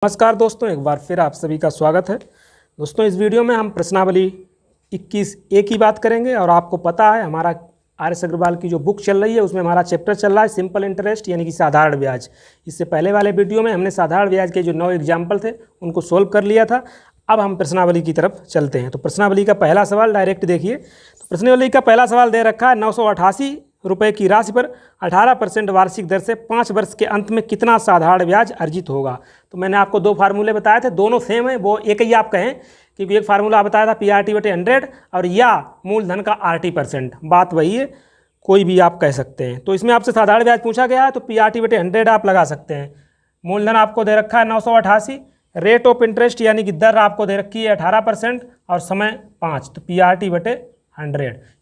नमस्कार दोस्तों, एक बार फिर आप सभी का स्वागत है। दोस्तों, इस वीडियो में हम प्रश्नावली 21A की बात करेंगे। और आपको पता है हमारा आर.एस. अग्रवाल की जो बुक चल रही है उसमें हमारा चैप्टर चल रहा है सिंपल इंटरेस्ट यानी कि साधारण ब्याज। इससे पहले वाले वीडियो में हमने साधारण ब्याज के जो 9 एग्जाम्पल थे उनको सोल्व कर लिया था। अब हम प्रश्नावली की तरफ चलते हैं। तो प्रश्नावली का पहला सवाल डायरेक्ट देखिए। तो प्रश्नावली का पहला सवाल दे रखा है 988 रुपये की राशि पर 18% वार्षिक दर से 5 वर्ष के अंत में कितना साधारण ब्याज अर्जित होगा। तो मैंने आपको दो फार्मूले बताए थे, दोनों सेम है, वो एक ही आप कहें, क्योंकि एक फार्मूला बताया था PRT/100 और या मूलधन का RT%। बात वही है, कोई भी आप कह सकते हैं। तो इसमें आपसे साधारण ब्याज पूछा गया है तो PRT/100 आप लगा सकते हैं। मूलधन आपको दे रखा है 988, रेट ऑफ इंटरेस्ट यानी कि दर आपको दे रखी है 18% और समय 5, तो PRT/100।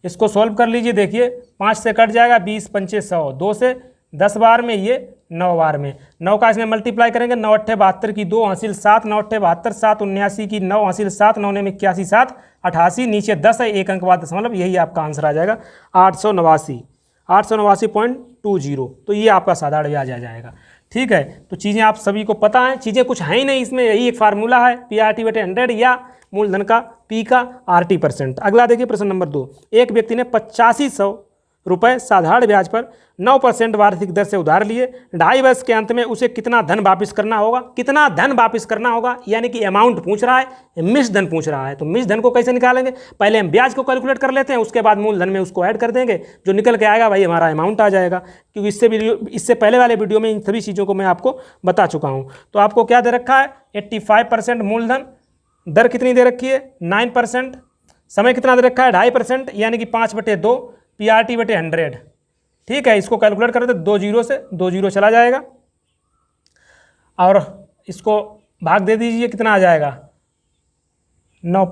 इसको सोल्व कर लीजिए। देखिए 5 से कट जाएगा, 20 पंचे 100, 2 से 10 बार में, ये 9 बार में। 9 का इसमें मल्टीप्लाई करेंगे, 9 अट्ठे 72 की 2 हासिल 7, 9 अट्ठे 72, 7 79 की 9 हासिल 7, 9 में 81, 7 88, नीचे 10 है, एक अंक बाद दशमलव, यही आपका आंसर आ जाएगा 889.20। तो ये आपका साधारण ब्याज आ जाएगा। ठीक है, तो चीज़ें आप सभी को पता है, चीज़ें कुछ है ही नहीं इसमें, यही एक फार्मूला है PRT/100 या मूलधन का P का RT%। अगला देखिए प्रश्न नंबर 2। एक व्यक्ति ने 8500 रुपये साधारण ब्याज पर 9% वार्षिक दर से उधार लिए। 2.5 वर्ष के अंत में उसे कितना धन वापस करना होगा। कितना धन वापस करना होगा यानी कि अमाउंट पूछ रहा है, मिश्र धन पूछ रहा है। तो मिश्र धन को कैसे निकालेंगे, पहले हम ब्याज को कैलकुलेट कर लेते हैं, उसके बाद मूलधन में उसको ऐड कर देंगे, जो निकल के आएगा भाई हमारा अमाउंट आ जाएगा। क्योंकि इससे पहले वाले वीडियो में इन सभी चीज़ों को मैं आपको बता चुका हूँ। तो आपको क्या दे रखा है 85% मूलधन, दर कितनी दे रखी है 9%, समय कितना दे रखा है 2.5% यानी कि 5/2 PRT/100। ठीक है, इसको कैलकुलेट करें तो 2 जीरो से 2 जीरो चला जाएगा और इसको भाग दे दीजिए, कितना आ जाएगा 9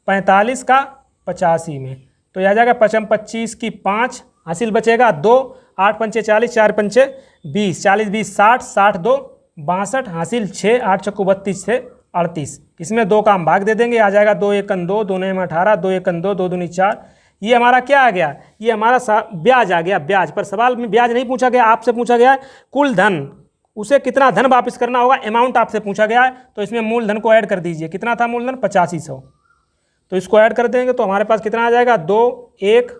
45 का 85 में, तो यह आ जाएगा 25 की 5 हासिल बचेगा 2, 8 पंचे 40, 4 पंचे 20, 40 20 60, 60 2 62 हासिल 6, 8 चक्कू 32 से 38। इसमें 2 का हम भाग दे देंगे, आ जाएगा 2 एकन 2, 2 में 18, 2 एकन 2, 2 दूनी 4। ये हमारा क्या आ गया, ये हमारा ब्याज आ गया। ब्याज पर सवाल में ब्याज नहीं पूछा गया, आपसे पूछा गया है कुल धन, उसे कितना धन वापस करना होगा, अमाउंट आपसे पूछा गया है। तो इसमें मूलधन को ऐड कर दीजिए, कितना था मूलधन 8500, तो इसको ऐड कर देंगे तो हमारे पास कितना आ जाएगा 2 1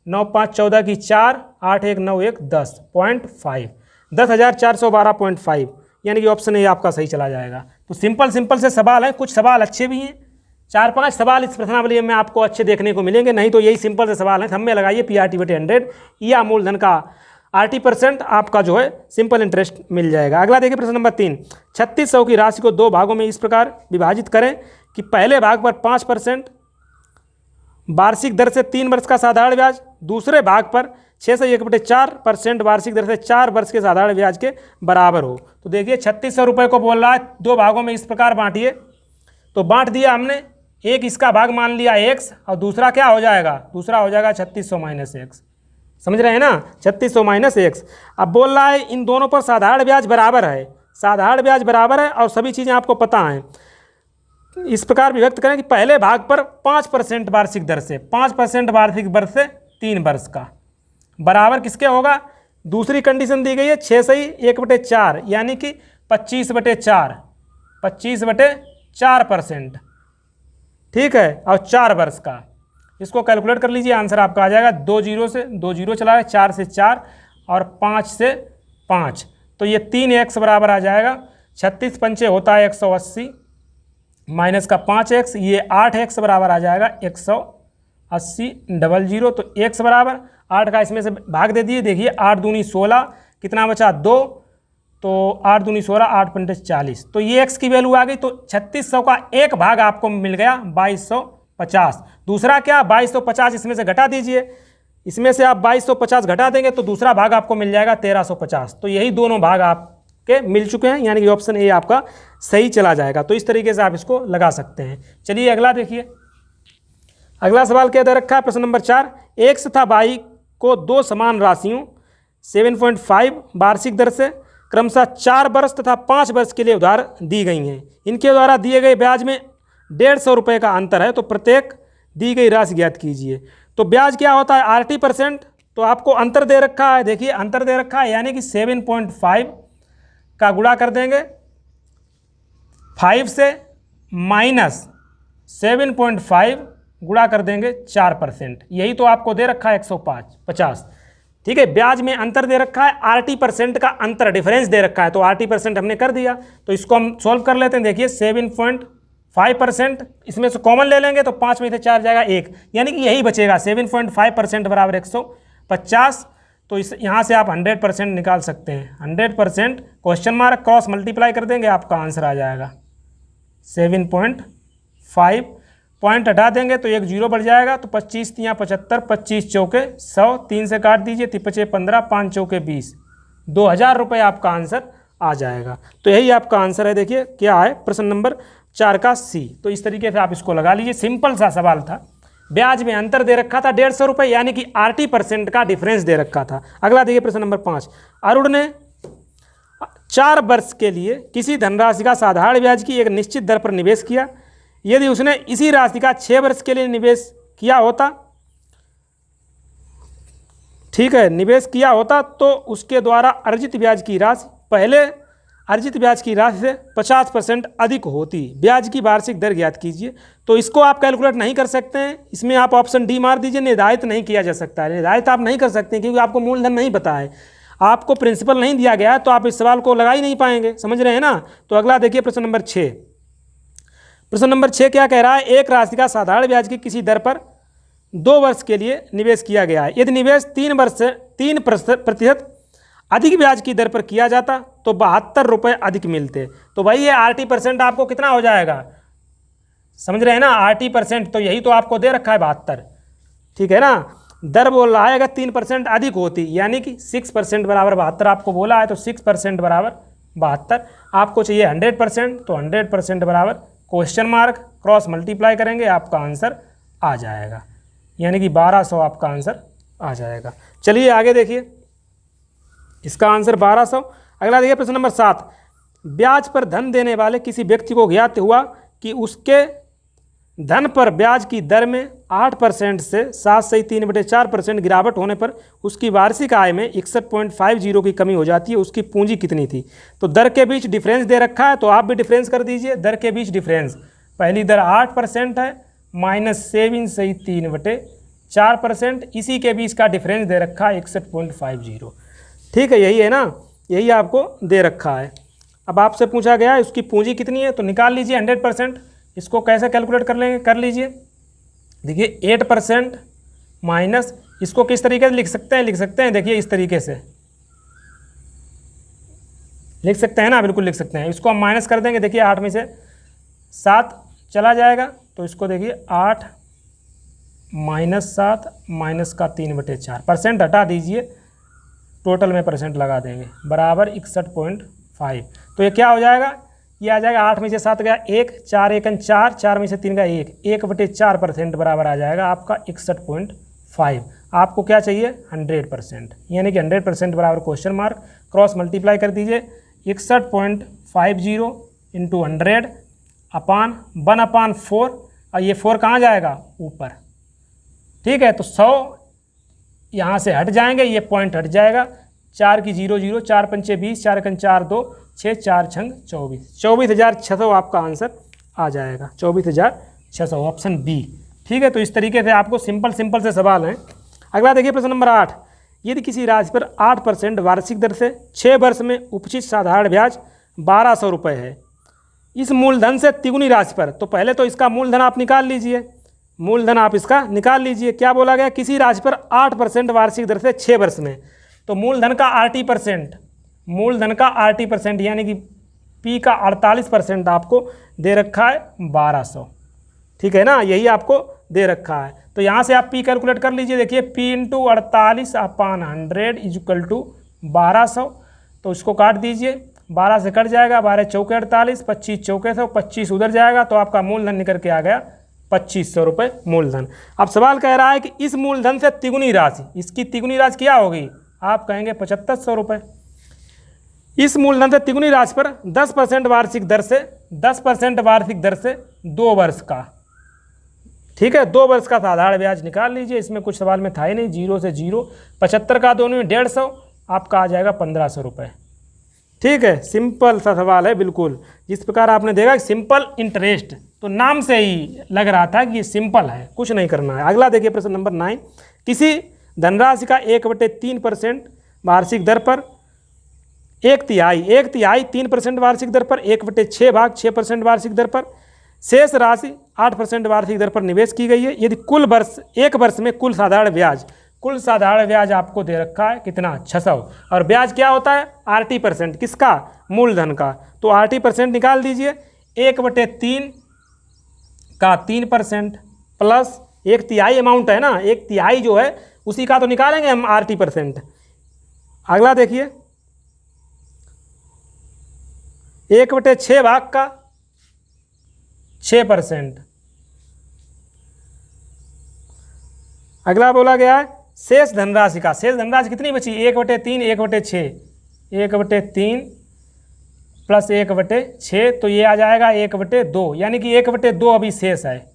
9 5 14 की 4, 8 1 9 1 10.5, 10,412.5 यानी कि ऑप्शन ए आपका सही चला जाएगा। तो सिंपल से सवाल है, कुछ सवाल अच्छे भी हैं, 4-5 सवाल इस प्रश्नावली में आपको अच्छे देखने को मिलेंगे, नहीं तो यही सिंपल से सवाल है। हम में लगाइए PRT/100 या मूलधन का RT% आपका जो है सिंपल इंटरेस्ट मिल जाएगा। अगला देखिए प्रश्न नंबर 3। 3600 की राशि को 2 भागों में इस प्रकार विभाजित करें कि पहले भाग पर 5% वार्षिक दर से 3 वर्ष का साधारण ब्याज, दूसरे भाग पर 601/4% वार्षिक दर से 4 वर्ष के साधारण ब्याज के बराबर हो। तो देखिए 3600 रुपये को बोल रहा है 2 भागों में इस प्रकार बांटिए। तो बांट दिया हमने, एक इसका भाग मान लिया x और दूसरा क्या हो जाएगा, दूसरा हो जाएगा 3600 - x। समझ रहे हैं ना, 3600 - x। अब बोल रहा है इन दोनों पर साधारण ब्याज बराबर है, साधारण ब्याज बराबर है और सभी चीज़ें आपको पता हैं। इस प्रकार विभक्त करें कि पहले भाग पर 5% वार्षिक दर से, 5% वार्षिक दर से 3 वर्ष का बराबर किसके होगा। दूसरी कंडीशन दी गई है 6 सही 1/4 यानी कि 25/4, 25/4%। ठीक है, और 4 वर्ष का, इसको कैलकुलेट कर लीजिए, आंसर आपका आ जाएगा 2 जीरो से 2 जीरो चला है, 4 से 4 और 5 से 5, तो ये 3x बराबर आ जाएगा। 36 पंचे होता है 180 माइनस का 5x, ये 8x बराबर आ जाएगा 180 00। तो x बराबर 8 का इसमें से भाग दे दिए। देखिए 8 दूनी 16, कितना बचा 2, तो 8 दूनी 16, 8 पंटे 40, तो ये x की वैल्यू आ गई। तो 3600 का एक भाग आपको मिल गया 2250, दूसरा क्या 2250 इसमें से घटा दीजिए, इसमें से आप 2250 घटा देंगे तो दूसरा भाग आपको मिल जाएगा 1350। तो यही दोनों भाग आपके मिल चुके हैं, यानी कि ऑप्शन ए आपका सही चला जाएगा। तो इस तरीके से आप इसको लगा सकते हैं। चलिए अगला देखिए। अगला सवाल क्या दे रखा है प्रश्न नंबर 4। x तथा y को 2 समान राशियों 7.5 वार्षिक दर से क्रमशः 4 वर्ष तथा 5 वर्ष के लिए उधार दी गई हैं। इनके द्वारा दिए गए ब्याज में 150 रुपये का अंतर है, तो प्रत्येक दी गई राशि ज्ञात कीजिए। तो ब्याज क्या होता है RT%, तो आपको अंतर दे रखा है, देखिए अंतर दे रखा है यानी कि 7.5 का गुणा कर देंगे 5 से माइनस 7.5 गुणा कर देंगे 4%, यही तो आपको दे रखा है 150। ठीक है, ब्याज में अंतर दे रखा है, RT% का अंतर डिफरेंस दे रखा है, तो RT% हमने कर दिया। तो इसको हम सॉल्व कर लेते हैं। देखिए 7.5%, इसमें से कॉमन ले लेंगे तो 5 में से 4 जाएगा 1, यानी कि यही बचेगा 7.5% बराबर 150। तो इस यहाँ से आप 100% निकाल सकते हैं। 100% क्वेश्चन मार्क क्रॉस मल्टीप्लाई कर देंगे, आपका आंसर आ जाएगा 7.5। पॉइंट हटा देंगे तो 1 जीरो बढ़ जाएगा, तो 25 तियाँ 75, 25 चौके 100, 3 से काट दीजिए, 5 15, 5 चौके 20, 2000 रुपये आपका आंसर आ जाएगा। तो यही आपका आंसर है। देखिए क्या है, प्रश्न नंबर 4 का सी। तो इस तरीके से आप इसको लगा लीजिए, सिंपल सा सवाल था। ब्याज में अंतर दे रखा था 150 रुपये, यानी कि RT% का डिफरेंस दे रखा था। अगला देखिए प्रश्न नंबर 5। अरुण ने 4 वर्ष के लिए किसी धनराशि का साधारण ब्याज की एक निश्चित दर पर निवेश किया। यदि उसने इसी राशि का 6 वर्ष के लिए निवेश किया होता, ठीक है, निवेश किया होता, तो उसके द्वारा अर्जित ब्याज की राशि पहले अर्जित ब्याज की राशि से 50% अधिक होती। ब्याज की वार्षिक दर ज्ञात कीजिए। तो इसको आप कैलकुलेट नहीं कर सकते हैं, इसमें आप ऑप्शन डी मार दीजिए, निर्धारित नहीं किया जा सकता है। निर्धारित आप नहीं कर सकते क्योंकि आपको मूलधन नहीं पता है, आपको प्रिंसिपल नहीं दिया गया है, तो आप इस सवाल को लगा ही नहीं पाएंगे। समझ रहे हैं ना। तो अगला देखिए प्रश्न नंबर 6। प्रश्न नंबर 6 क्या कह रहा है, एक राशि का साधारण ब्याज की किसी दर पर 2 वर्ष के लिए निवेश किया गया है। यदि निवेश 3 वर्ष से 3% अधिक ब्याज की दर पर किया जाता तो 72 रुपये अधिक मिलते। तो भाई ये RT% आपको कितना हो जाएगा, समझ रहे हैं ना। RT% तो यही तो आपको दे रखा है 72, ठीक है ना। दर बोल रहा है अगर 3% अधिक होती, यानी कि 6% बराबर 72 आपको बोला है, तो 6% बराबर 72। आपको चाहिए 100%, तो 100% बराबर क्वेश्चन मार्क क्रॉस मल्टीप्लाई करेंगे, आपका आंसर आ जाएगा, यानी कि 1200 आपका आंसर आ जाएगा। चलिए आगे देखिए, इसका आंसर 1200। अगला देखिए प्रश्न नंबर 7। ब्याज पर धन देने वाले किसी व्यक्ति को ज्ञात हुआ कि उसके धन पर ब्याज की दर में 8% से 7/3/4% गिरावट होने पर उसकी वार्षिक आय में 61.50 की कमी हो जाती है। उसकी पूंजी कितनी थी। तो दर के बीच डिफरेंस दे रखा है, तो आप भी डिफरेंस कर दीजिए। दर के बीच डिफरेंस, पहली दर 8% है माइनस 7/3/4%, इसी के बीच का डिफरेंस दे रखा है 61.50। ठीक है, यही है ना, यही आपको दे रखा है। अब आपसे पूछा गया है उसकी पूंजी कितनी है, तो निकाल लीजिए 100%। इसको कैसे कैलकुलेट कर लेंगे, कर लीजिए। देखिए 8% माइनस, इसको किस तरीके से लिख सकते हैं, देखिए इस तरीके से लिख सकते हैं ना, बिल्कुल लिख सकते हैं। इसको हम माइनस कर देंगे, देखिए 8 में से 7 चला जाएगा, तो इसको देखिए 8 माइनस 7 माइनस का 3/4%, हटा दीजिए, टोटल में परसेंट लगा देंगे, बराबर 61.5। तो ये क्या हो जाएगा, ये आ जाएगा 8 में से 7 गया 1, 4 1 4, 4 में से 3 गया 1, 1/4% बराबर आ जाएगा आपका 61.5। आपको क्या चाहिए 100%, यानी कि 100% बराबर क्वेश्चन मार्क क्रॉस मल्टीप्लाई कर दीजिए। 61.50 इंटू 100 अपान 1/4, और ये 4 कहाँ जाएगा ऊपर, ठीक है। तो 100 यहाँ से हट जाएंगे, ये पॉइंट हट जाएगा, 4 की 0 0, 4 पंचे 20, 4 1 4 2, 6 4 6 24, 24,600 आपका आंसर आ जाएगा, 24,600 ऑप्शन बी। ठीक है, तो इस तरीके से आपको सिंपल से सवाल हैं। अगला देखिए प्रश्न नंबर 8। यदि किसी राशि पर 8% वार्षिक दर से 6 वर्ष में उपचित साधारण ब्याज 1200 रुपये है, इस मूलधन से तिगुनी राशि पर, तो पहले तो इसका मूलधन आप निकाल लीजिए, मूलधन आप इसका निकाल लीजिए। क्या बोला गया, किसी राशि पर 8% वार्षिक दर से 6 वर्ष में, तो मूलधन का RT%, मूलधन का RT% यानी कि P का 48% आपको दे रखा है 1200, ठीक है ना, यही आपको दे रखा है। तो यहाँ से आप P कैलकुलेट कर लीजिए। देखिए P इंटू 48/100 इक्वल टू 1200, तो इसको काट दीजिए, 12 से कट जाएगा, 12 चौके 48, 25 चौके 100, 25 उधर जाएगा, तो आपका मूलधन निकल के आ गया 2500 रुपये मूलधन। अब सवाल कह रहा है कि इस मूलधन से तिगुनी राशि, इसकी तिगुनी राशि क्या होगी, आप कहेंगे 7500 रुपये। इस मूलधन से तिगुनी राशि पर 10% वार्षिक दर से 10% वार्षिक दर से 2 वर्ष का, ठीक है, 2 वर्ष का साधारण ब्याज निकाल लीजिए। इसमें कुछ सवाल में था ही नहीं, 0 से 0, 75 का दोनों में 150, आपका आ जाएगा 1500 रुपये। ठीक है, सिंपल सा सवाल है बिल्कुल। जिस प्रकार आपने देखा सिंपल इंटरेस्ट, तो नाम से ही लग रहा था कि ये सिंपल है, कुछ नहीं करना है। अगला देखिए प्रश्न नंबर 9, किसी धनराशि का 1/3% वार्षिक दर पर एक तिहाई 3% वार्षिक दर पर 1/6 भाग 6% वार्षिक दर पर शेष राशि 8% वार्षिक दर पर निवेश की गई है। यदि एक वर्ष में कुल साधारण ब्याज आपको दे रखा है कितना, 600, और ब्याज क्या होता है, RT%, किसका, मूलधन का। तो RT% निकाल दीजिए, 1/3 का 3% प्लस 1/3 अमाउंट है ना, 1/3 जो है उसी का तो निकालेंगे हम RT%। अगला देखिए 1/6 भाग का 6%। अगला बोला गया है शेष धनराशि कितनी बची, 1/3 1/6, 1/3 प्लस 1/6, तो ये आ जाएगा 1/2, यानी कि 1/2 अभी शेष है,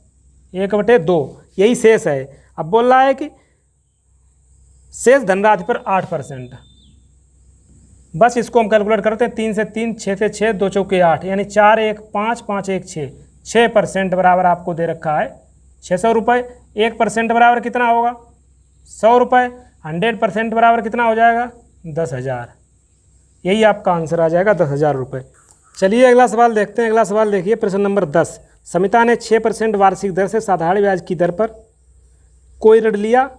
1/2 यही शेष है। अब बोल रहा है कि शेष धनराशि पर 8%। बस इसको हम कैलकुलेट करते हैं, 3 से 3, 6 से 6, 2 चौके 8, यानी 4 1 5 5 1 6, 6% बराबर आपको दे रखा है 600 रुपये। 1% बराबर कितना होगा, 100 रुपये। 100% बराबर कितना हो जाएगा, 10,000। यही आपका आंसर आ जाएगा, 10,000 रुपये। चलिए अगला सवाल देखते हैं। अगला सवाल देखिए प्रश्न नंबर 10, समिता ने 6% वार्षिक दर से साधारण ब्याज की दर पर कोई ऋण लिया,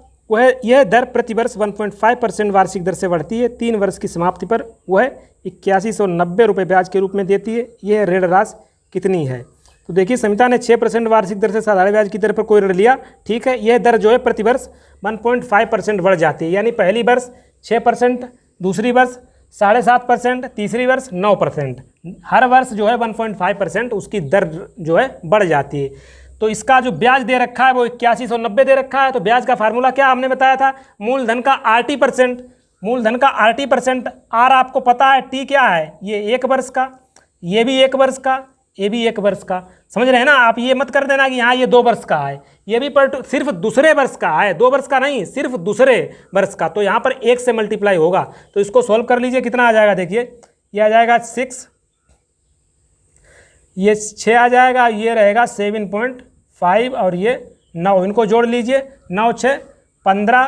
यह दर प्रतिवर्ष 1.5% वार्षिक दर से बढ़ती है। 3 वर्ष की समाप्ति पर वह 8190 रुपये ब्याज के रूप में देती है। यह ऋण राशि कितनी है। तो देखिए समिता ने 6% वार्षिक दर से साधारण ब्याज की दर पर कोई ऋण लिया, ठीक है। यह दर जो है प्रतिवर्ष 1.5% बढ़ जाती है, यानी पहली वर्ष 6%, दूसरी वर्ष 7.5%, तीसरी वर्ष 9%। हर वर्ष जो है 1.5% उसकी दर जो है बढ़ जाती है। तो इसका जो ब्याज दे रखा है वो 8190 दे रखा है। तो ब्याज का फार्मूला क्या हमने बताया था, मूलधन का RT%, मूलधन का RT%। R आपको पता है, T क्या है, ये 1 वर्ष का, ये भी 1 वर्ष का, ये भी 1 वर्ष का। समझ रहे हैं ना आप, ये मत कर देना कि हाँ ये 2 वर्ष का है, ये भी सिर्फ दूसरे वर्ष का है, 2 वर्ष का नहीं, सिर्फ दूसरे वर्ष का। तो यहाँ पर 1 से मल्टीप्लाई होगा। तो इसको सॉल्व कर लीजिए, कितना आ जाएगा, देखिए ये आ जाएगा 6, ये 6 आ जाएगा, ये रहेगा 7.5 और ये 9, इनको जोड़ लीजिए, 9 6 15,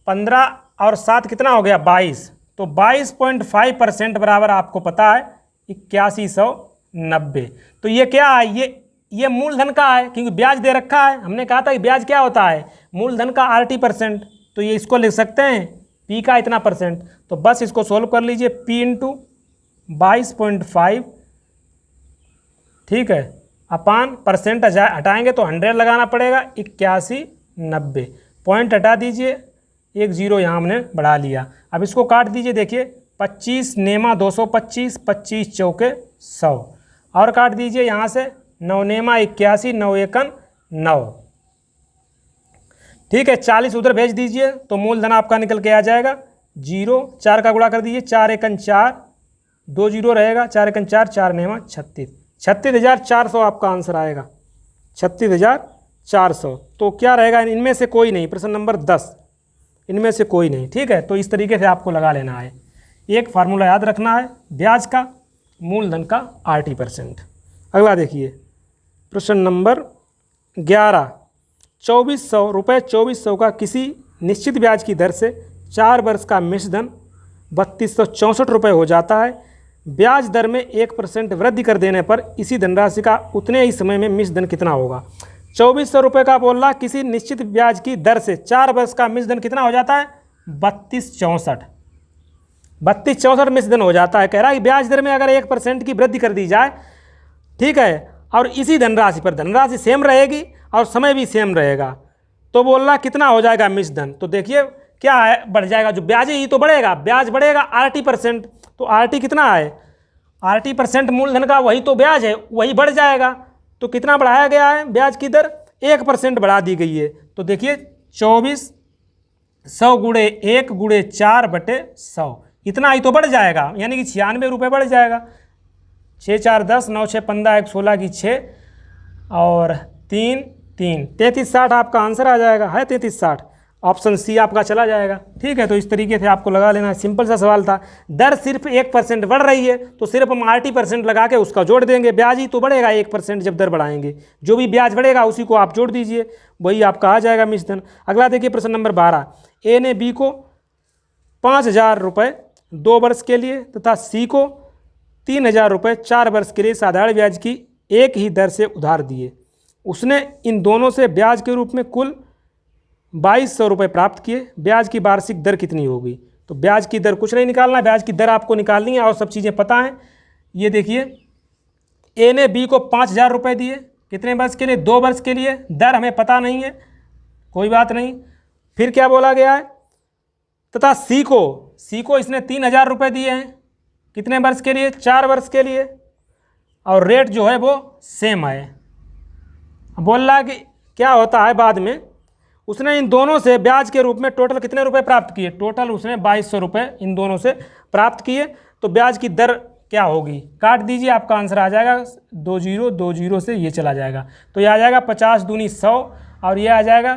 15 और 7 कितना हो गया, 22। तो 22.5% बराबर आपको पता है 8190। तो ये क्या है, ये मूलधन का है, क्योंकि ब्याज दे रखा है। हमने कहा था कि ब्याज क्या होता है, मूलधन का RT%। तो ये इसको लिख सकते हैं P का इतना %। तो बस इसको सोल्व कर लीजिए, P × 22.5, ठीक है, अपान % हटाएंगे तो 100 लगाना पड़ेगा, 8190, पॉइंट हटा दीजिए, 1 0 यहाँ हमने बढ़ा लिया। अब इसको काट दीजिए, देखिए 25 नेमा 225, 25 चौके 100, और काट दीजिए यहाँ से 9 नेमा 81, 9 एकन 9, ठीक है। 40 उधर भेज दीजिए तो मूलधन आपका निकल के आ जाएगा 0, 4 का गुणा कर दीजिए, 4 एकन 4, 2 0 रहेगा, 4 एकन 4, 4 नेमा 36, 36,400 आपका आंसर आएगा, 36,400। तो क्या रहेगा, इनमें से कोई नहीं, प्रश्न नंबर 10 इनमें से कोई नहीं, ठीक है। तो इस तरीके से आपको लगा लेना है। एक फार्मूला याद रखना है, ब्याज का, मूलधन का RT%। अगला देखिए प्रश्न नंबर 11, 2400 रुपये, 2400 का किसी निश्चित ब्याज की दर से 4 वर्ष का मिश्रधन 3264 रुपये हो जाता है। ब्याज दर में 1% वृद्धि कर देने पर इसी धनराशि का उतने ही समय में मिश्रधन कितना होगा। 2400 रुपये का बोल रहा, किसी निश्चित ब्याज की दर से 4 वर्ष का मिश्रधन कितना हो जाता है, 3264 मिश्रधन हो जाता है। कह रहा है कि ब्याज दर में अगर 1% की वृद्धि कर दी जाए, ठीक है, और इसी धनराशि पर, धनराशि सेम रहेगी और समय भी सेम रहेगा, तो बोल रहा कितना हो जाएगा मिश्रधन। तो देखिए क्या है, बढ़ जाएगा, जो ब्याज है ये तो बढ़ेगा, ब्याज बढ़ेगा RT%। तो RT कितना है, RT% मूलधन का वही तो ब्याज है, वही बढ़ जाएगा। तो कितना बढ़ाया गया है, ब्याज की दर 1% बढ़ा दी गई है। तो देखिए 2400 × 1 × 4/100, इतना ही तो बढ़ जाएगा, यानी कि 96 रुपये बढ़ जाएगा। 6 4 10, 9 6 15, 1 16 की 6 और 3 3, 3360 आपका आंसर आ जाएगा, है 3360। ऑप्शन सी आपका चला जाएगा। ठीक है, तो इस तरीके से आपको लगा लेना है, सिंपल सा सवाल था। दर सिर्फ 1% बढ़ रही है तो सिर्फ हम RT% लगा के उसका जोड़ देंगे, ब्याज ही तो बढ़ेगा 1% जब दर बढ़ाएंगे, जो भी ब्याज बढ़ेगा उसी को आप जोड़ दीजिए, वही आपका आ जाएगा मिश्रण। अगला देखिए प्रश्न नंबर 12, ए ने बी को 5,000 रुपये 2 वर्ष के लिए तथा सी को 3,000 रुपये 4 वर्ष के लिए साधारण ब्याज की एक ही दर से उधार दिए। उसने इन दोनों से ब्याज के रूप में कुल 2,200 रुपये प्राप्त किए। ब्याज की वार्षिक दर कितनी होगी? तो ब्याज की दर कुछ नहीं निकालना, ब्याज की दर आपको निकालनी है और सब चीज़ें पता हैं। ये देखिए, ए ने बी को 5,000 रुपये दिए, कितने वर्ष के लिए? 2 वर्ष के लिए। दर हमें पता नहीं है, कोई बात नहीं। फिर क्या बोला गया है? तथा सी को इसने 3,000 रुपये दिए हैं, कितने वर्ष के लिए? 4 वर्ष के लिए। और रेट जो है वो सेम है। बोल रहा है कि क्या होता है बाद में, उसने इन दोनों से ब्याज के रूप में टोटल कितने रुपए प्राप्त किए? टोटल उसने 2,200 रुपये इन दोनों से प्राप्त किए। तो ब्याज की दर क्या होगी? काट दीजिए, आपका आंसर आ जाएगा 2020 से ये चला जाएगा, तो ये आ जाएगा 50 दूनी 100 और ये आ जाएगा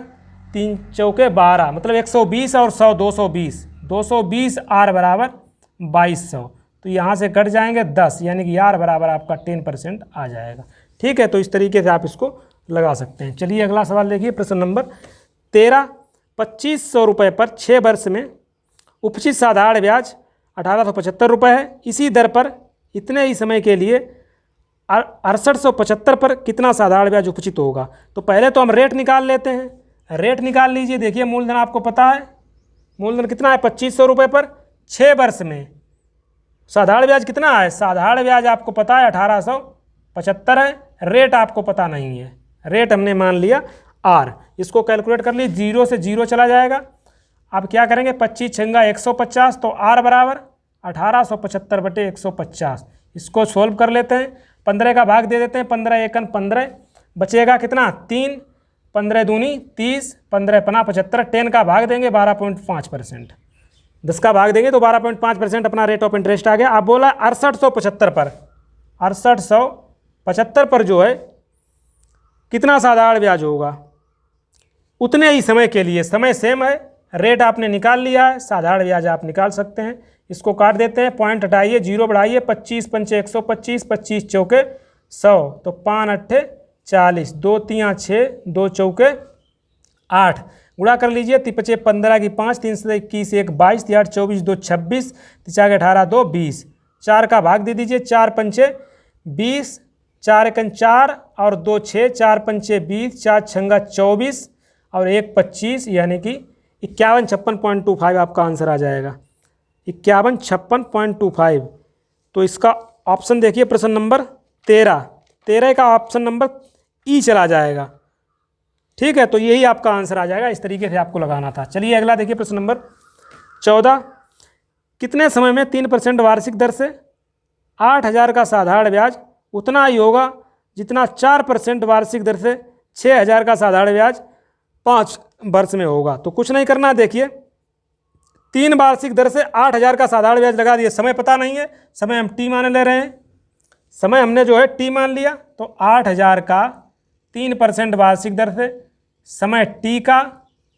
3 चौके 12, मतलब 120 और 100 220, 220 आर बराबर 2,200। तो यहाँ से कट जाएंगे 10, यानी कि आर बराबर आपका 10% आ जाएगा। ठीक है, तो इस तरीके से आप इसको लगा सकते हैं। चलिए अगला सवाल देखिए, प्रश्न नंबर 13, 2,500 रुपये पर 6 वर्ष में उपचित साधारण ब्याज 1,875 रुपये है। इसी दर पर इतने ही समय के लिए 6,875 पर कितना साधारण ब्याज उपचित होगा? तो पहले तो हम रेट निकाल लेते हैं। रेट निकाल लीजिए। देखिए, मूलधन आपको पता है, मूलधन कितना है? 2,500 रुपये पर 6 वर्ष में। साधारण ब्याज कितना है? साधारण ब्याज आपको पता है 1,875 है। रेट आपको पता नहीं है, रेट हमने मान लिया आर। इसको कैलकुलेट कर लीजिए, 0 से 0 चला जाएगा। अब क्या करेंगे? 25 छंगा 150, तो आर बराबर 1,875 बटे 150। इसको सोल्व कर लेते हैं, 15 का भाग दे देते हैं, 15 एकन 15, बचेगा कितना? 3, 15 दूनी 30, 15 पना 75, 10 का भाग देंगे 12.5%, 10 का भाग देंगे तो 12.5% अपना रेट ऑफ इंटरेस्ट आ गया। अब बोला 6,875 पर, 6,875 पर जो है कितना साधारण ब्याज होगा? उतने ही समय के लिए, समय सेम है, रेट आपने निकाल लिया है, साधारण ब्याज आप निकाल सकते हैं। इसको काट देते हैं, पॉइंट हटाइए, 0 बढ़ाइए, 25 पंचे 125, 25 चौके 100, तो 5 अट्ठे 40, 2 तियाँ 6, 2 चौके 8, गुणा कर लीजिए, 5 15 की 5, 3 से 21 1 22, 8 24 2 26, 3 18 2 20, 4 का भाग दे दीजिए, 4 पंचे 20, 4 एकन 4 और 2 6, 4 पंचे 20, 4 छंगा 24 और 1 25, यानी कि 5156.25 आपका आंसर आ जाएगा, 5156.25। तो इसका ऑप्शन देखिए, प्रश्न नंबर 13 का ऑप्शन नंबर ई चला जाएगा। ठीक है, तो यही आपका आंसर आ जाएगा। इस तरीके से आपको लगाना था। चलिए अगला देखिए, प्रश्न नंबर 14, कितने समय में 3% वार्षिक दर से 8,000 का साधारण ब्याज उतना ही होगा जितना 4% वार्षिक दर से 6,000 का साधारण ब्याज 5 वर्ष में होगा? तो कुछ नहीं करना, देखिए 3 वार्षिक दर से 8,000 का साधारण ब्याज लगा दिए। समय पता नहीं है, समय हम टी मान ले रहे हैं, समय हमने जो है टी मान लिया, तो 8,000 का 3% वार्षिक दर से समय टी का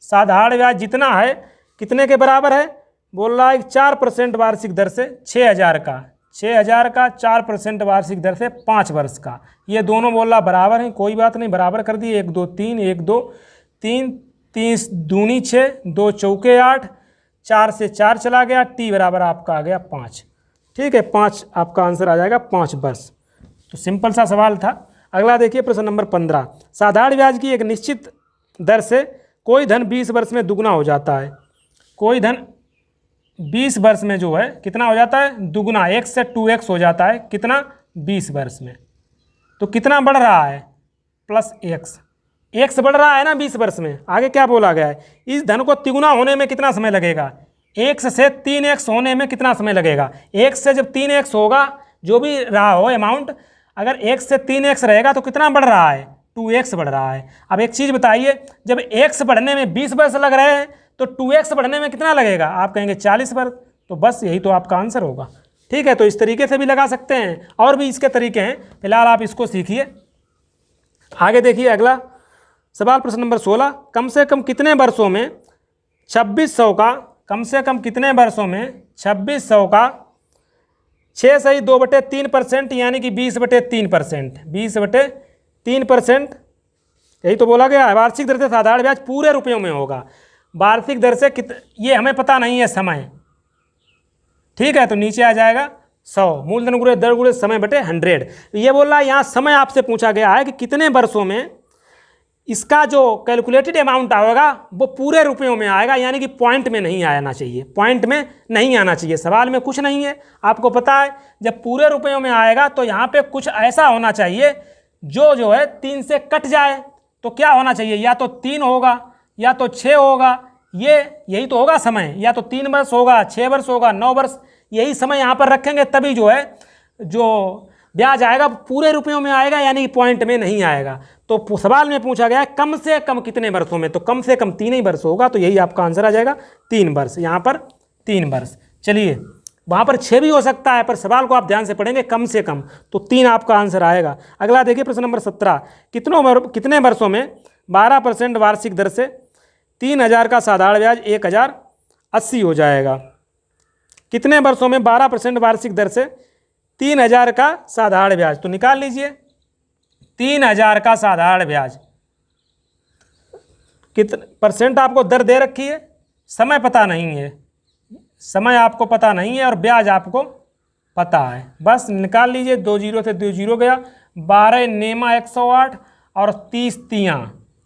साधारण ब्याज जितना है कितने के बराबर है? बोल रहा है 4% वार्षिक दर से 6,000 का, 6,000 का 4% वार्षिक दर से 5 वर्ष का। ये दोनों बोल रहा बराबर हैं, कोई बात नहीं, बराबर कर दिए, 1 2 3, 1 2 3, 30 दूनी 6, 2 चौके 8, 4 से 4 चला गया, टी बराबर आपका आ गया 5। ठीक है, 5 आपका आंसर आ जाएगा, 5 वर्ष। तो सिंपल सा सवाल था। अगला देखिए, प्रश्न नंबर 15, साधारण ब्याज की एक निश्चित दर से कोई धन 20 वर्ष में दुगना हो जाता है। कोई धन 20 वर्ष में जो है कितना हो जाता है? दुगना, 1 से 2x हो जाता है। कितना? 20 वर्ष में। तो कितना बढ़ रहा है? +x, x बढ़ रहा है ना 20 वर्ष में। आगे क्या बोला गया है? इस धन को तिगुना होने में कितना समय लगेगा? 1 से 3x होने में कितना समय लगेगा? 1 से जब 3x होगा, जो भी रहा हो अमाउंट, अगर 1 से 3x रहेगा तो कितना बढ़ रहा है? 2x बढ़ रहा है। अब एक चीज़ बताइए, जब x बढ़ने में 20 वर्ष लग रहे हैं तो 2x बढ़ने में कितना लगेगा? आप कहेंगे 40 वर्ष। तो बस यही तो आपका आंसर होगा। ठीक है, तो इस तरीके से भी लगा सकते हैं, और भी इसके तरीके हैं, फिलहाल आप इसको सीखिए। आगे देखिए अगला सवाल, प्रश्न नंबर 16, कम से कम कितने वर्षों में 2600 का कम से कम कितने वर्षों में, 2600 का 6 सही 2/3%, यानी कि 20/3%, 20/3%, यही तो बोला गया है। वार्षिक दर से साधारण ब्याज पूरे रुपयों में होगा। वार्षिक दर से ये हमें पता नहीं है समय, ठीक है, तो नीचे आ जाएगा 100, मूलधन गुणे दर गुणे समय बटे 100। ये बोल रहा है यहाँ समय आपसे पूछा गया है कि कितने वर्षों में इसका जो कैलकुलेटेड अमाउंट आएगा वो पूरे रुपयों में आएगा, यानी कि पॉइंट में नहीं आना चाहिए, पॉइंट में नहीं आना चाहिए। सवाल में कुछ नहीं है, आपको पता है जब पूरे रुपयों में आएगा तो यहाँ पे कुछ ऐसा होना चाहिए जो है 3 से कट जाए। तो क्या होना चाहिए, या तो 3 होगा या तो 6 होगा, यही तो होगा समय, या तो 3 वर्ष होगा, 6 वर्ष होगा, 9 वर्ष, यही समय यहाँ पर रखेंगे, तभी जो है जो ब्याज आएगा पूरे रुपयों में आएगा, यानी कि पॉइंट में नहीं आएगा। तो सवाल में पूछा गया है कम से कम कितने वर्षों में, तो कम से कम 3 ही वर्ष होगा, तो यही आपका आंसर आ जाएगा 3 वर्ष, यहाँ पर 3 वर्ष। चलिए, वहाँ पर 6 भी हो सकता है, पर सवाल को आप ध्यान से पढ़ेंगे, कम से कम, तो 3 आपका आंसर आएगा। अगला देखिए प्रश्न नंबर 17, कितने वर्षों में 12% वार्षिक दर से 3000 का साधारण ब्याज 1080 हो जाएगा। कितने वर्षों में 12% वार्षिक दर से 3000 का साधारण ब्याज, तो निकाल लीजिए 3000 का साधारण ब्याज, कितने परसेंट आपको दर दे रखी है, समय पता नहीं है, समय आपको पता नहीं है और ब्याज आपको पता है, बस निकाल लीजिए। 2 0 से 2 0 गया, 12 नेमा 108 और 30 तियाँ,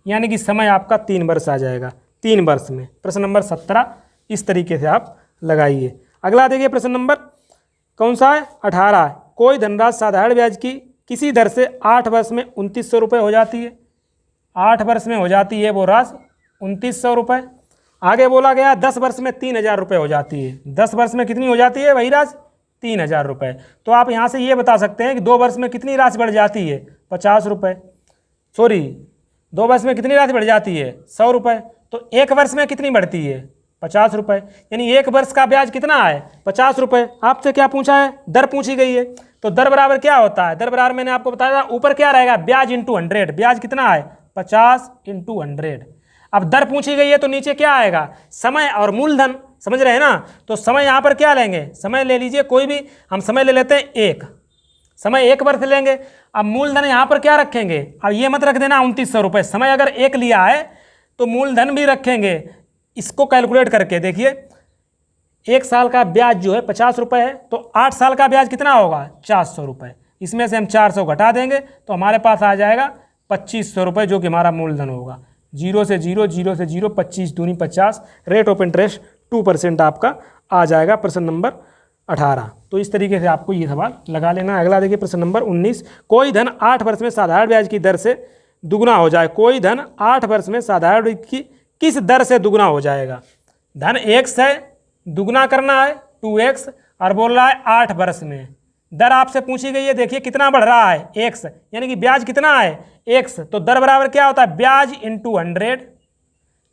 यानी कि समय आपका 3 वर्ष आ जाएगा, 3 वर्ष में। प्रश्न नंबर 17 इस तरीके से आप लगाइए। अगला देखिए प्रश्न नंबर कौन सा है, 18, कोई धनराशि साधारण ब्याज की किसी दर से 8 वर्ष में 2900 रुपये हो जाती है। 8 वर्ष में हो जाती है वो राशि 2900 रुपये। आगे बोला गया 10 वर्ष में 3000 रुपये हो जाती है। 10 वर्ष में कितनी हो जाती है वही राशि 3000 रुपये। तो आप यहाँ से ये बता सकते हैं कि 2 वर्ष में कितनी राशि बढ़ जाती है 50 रुपये, सॉरी 2 वर्ष में कितनी राशि बढ़ जाती है 100 रुपये। तो 1 वर्ष में कितनी बढ़ती है 50 रुपये, यानी 1 वर्ष का ब्याज कितना है 50 रुपये। आपसे क्या पूछा है, दर पूछी गई है, तो दर बराबर क्या होता है, दर बराबर मैंने आपको बताया था ऊपर क्या रहेगा ब्याज इंटू 100, ब्याज कितना है 50 इंटू 100। अब दर पूछी गई है तो नीचे क्या आएगा समय और मूलधन, समझ रहे हैं ना। तो समय यहाँ पर क्या लेंगे, समय ले लीजिए कोई भी, हम समय ले लेते हैं 1, समय 1 वर्ष लेंगे। अब मूलधन यहाँ पर क्या रखेंगे, अब ये मत रख देना 2900 रुपये, समय अगर 1 लिया है तो मूलधन भी रखेंगे। इसको कैलकुलेट करके देखिए 1 साल का ब्याज जो है 50 रुपये है, तो 8 साल का ब्याज कितना होगा 400 रुपये। इसमें से हम 400 घटा देंगे तो हमारे पास आ जाएगा 2500 रुपये, जो कि हमारा मूलधन होगा। 0 से 0, 0 से 0, 25 दूनी 50, रेट ऑफ इंटरेस्ट 2% आपका आ जाएगा प्रश्न नंबर 18। तो इस तरीके से आपको ये सवाल लगा लेना। अगला देखिए प्रश्न नंबर 19, कोई धन 8 वर्ष में साधारण ब्याज की दर से दुगुना हो जाए। कोई धन 8 वर्ष में साधारण ब्याज की किस दर से दुगुना हो जाएगा। धन x है, दुगुना करना है 2x, और बोल रहा है 8 वर्ष में। दर आपसे पूछी गई है, देखिए कितना बढ़ रहा है x, यानी कि ब्याज कितना है x, तो दर बराबर क्या होता है ब्याज इंटू 100।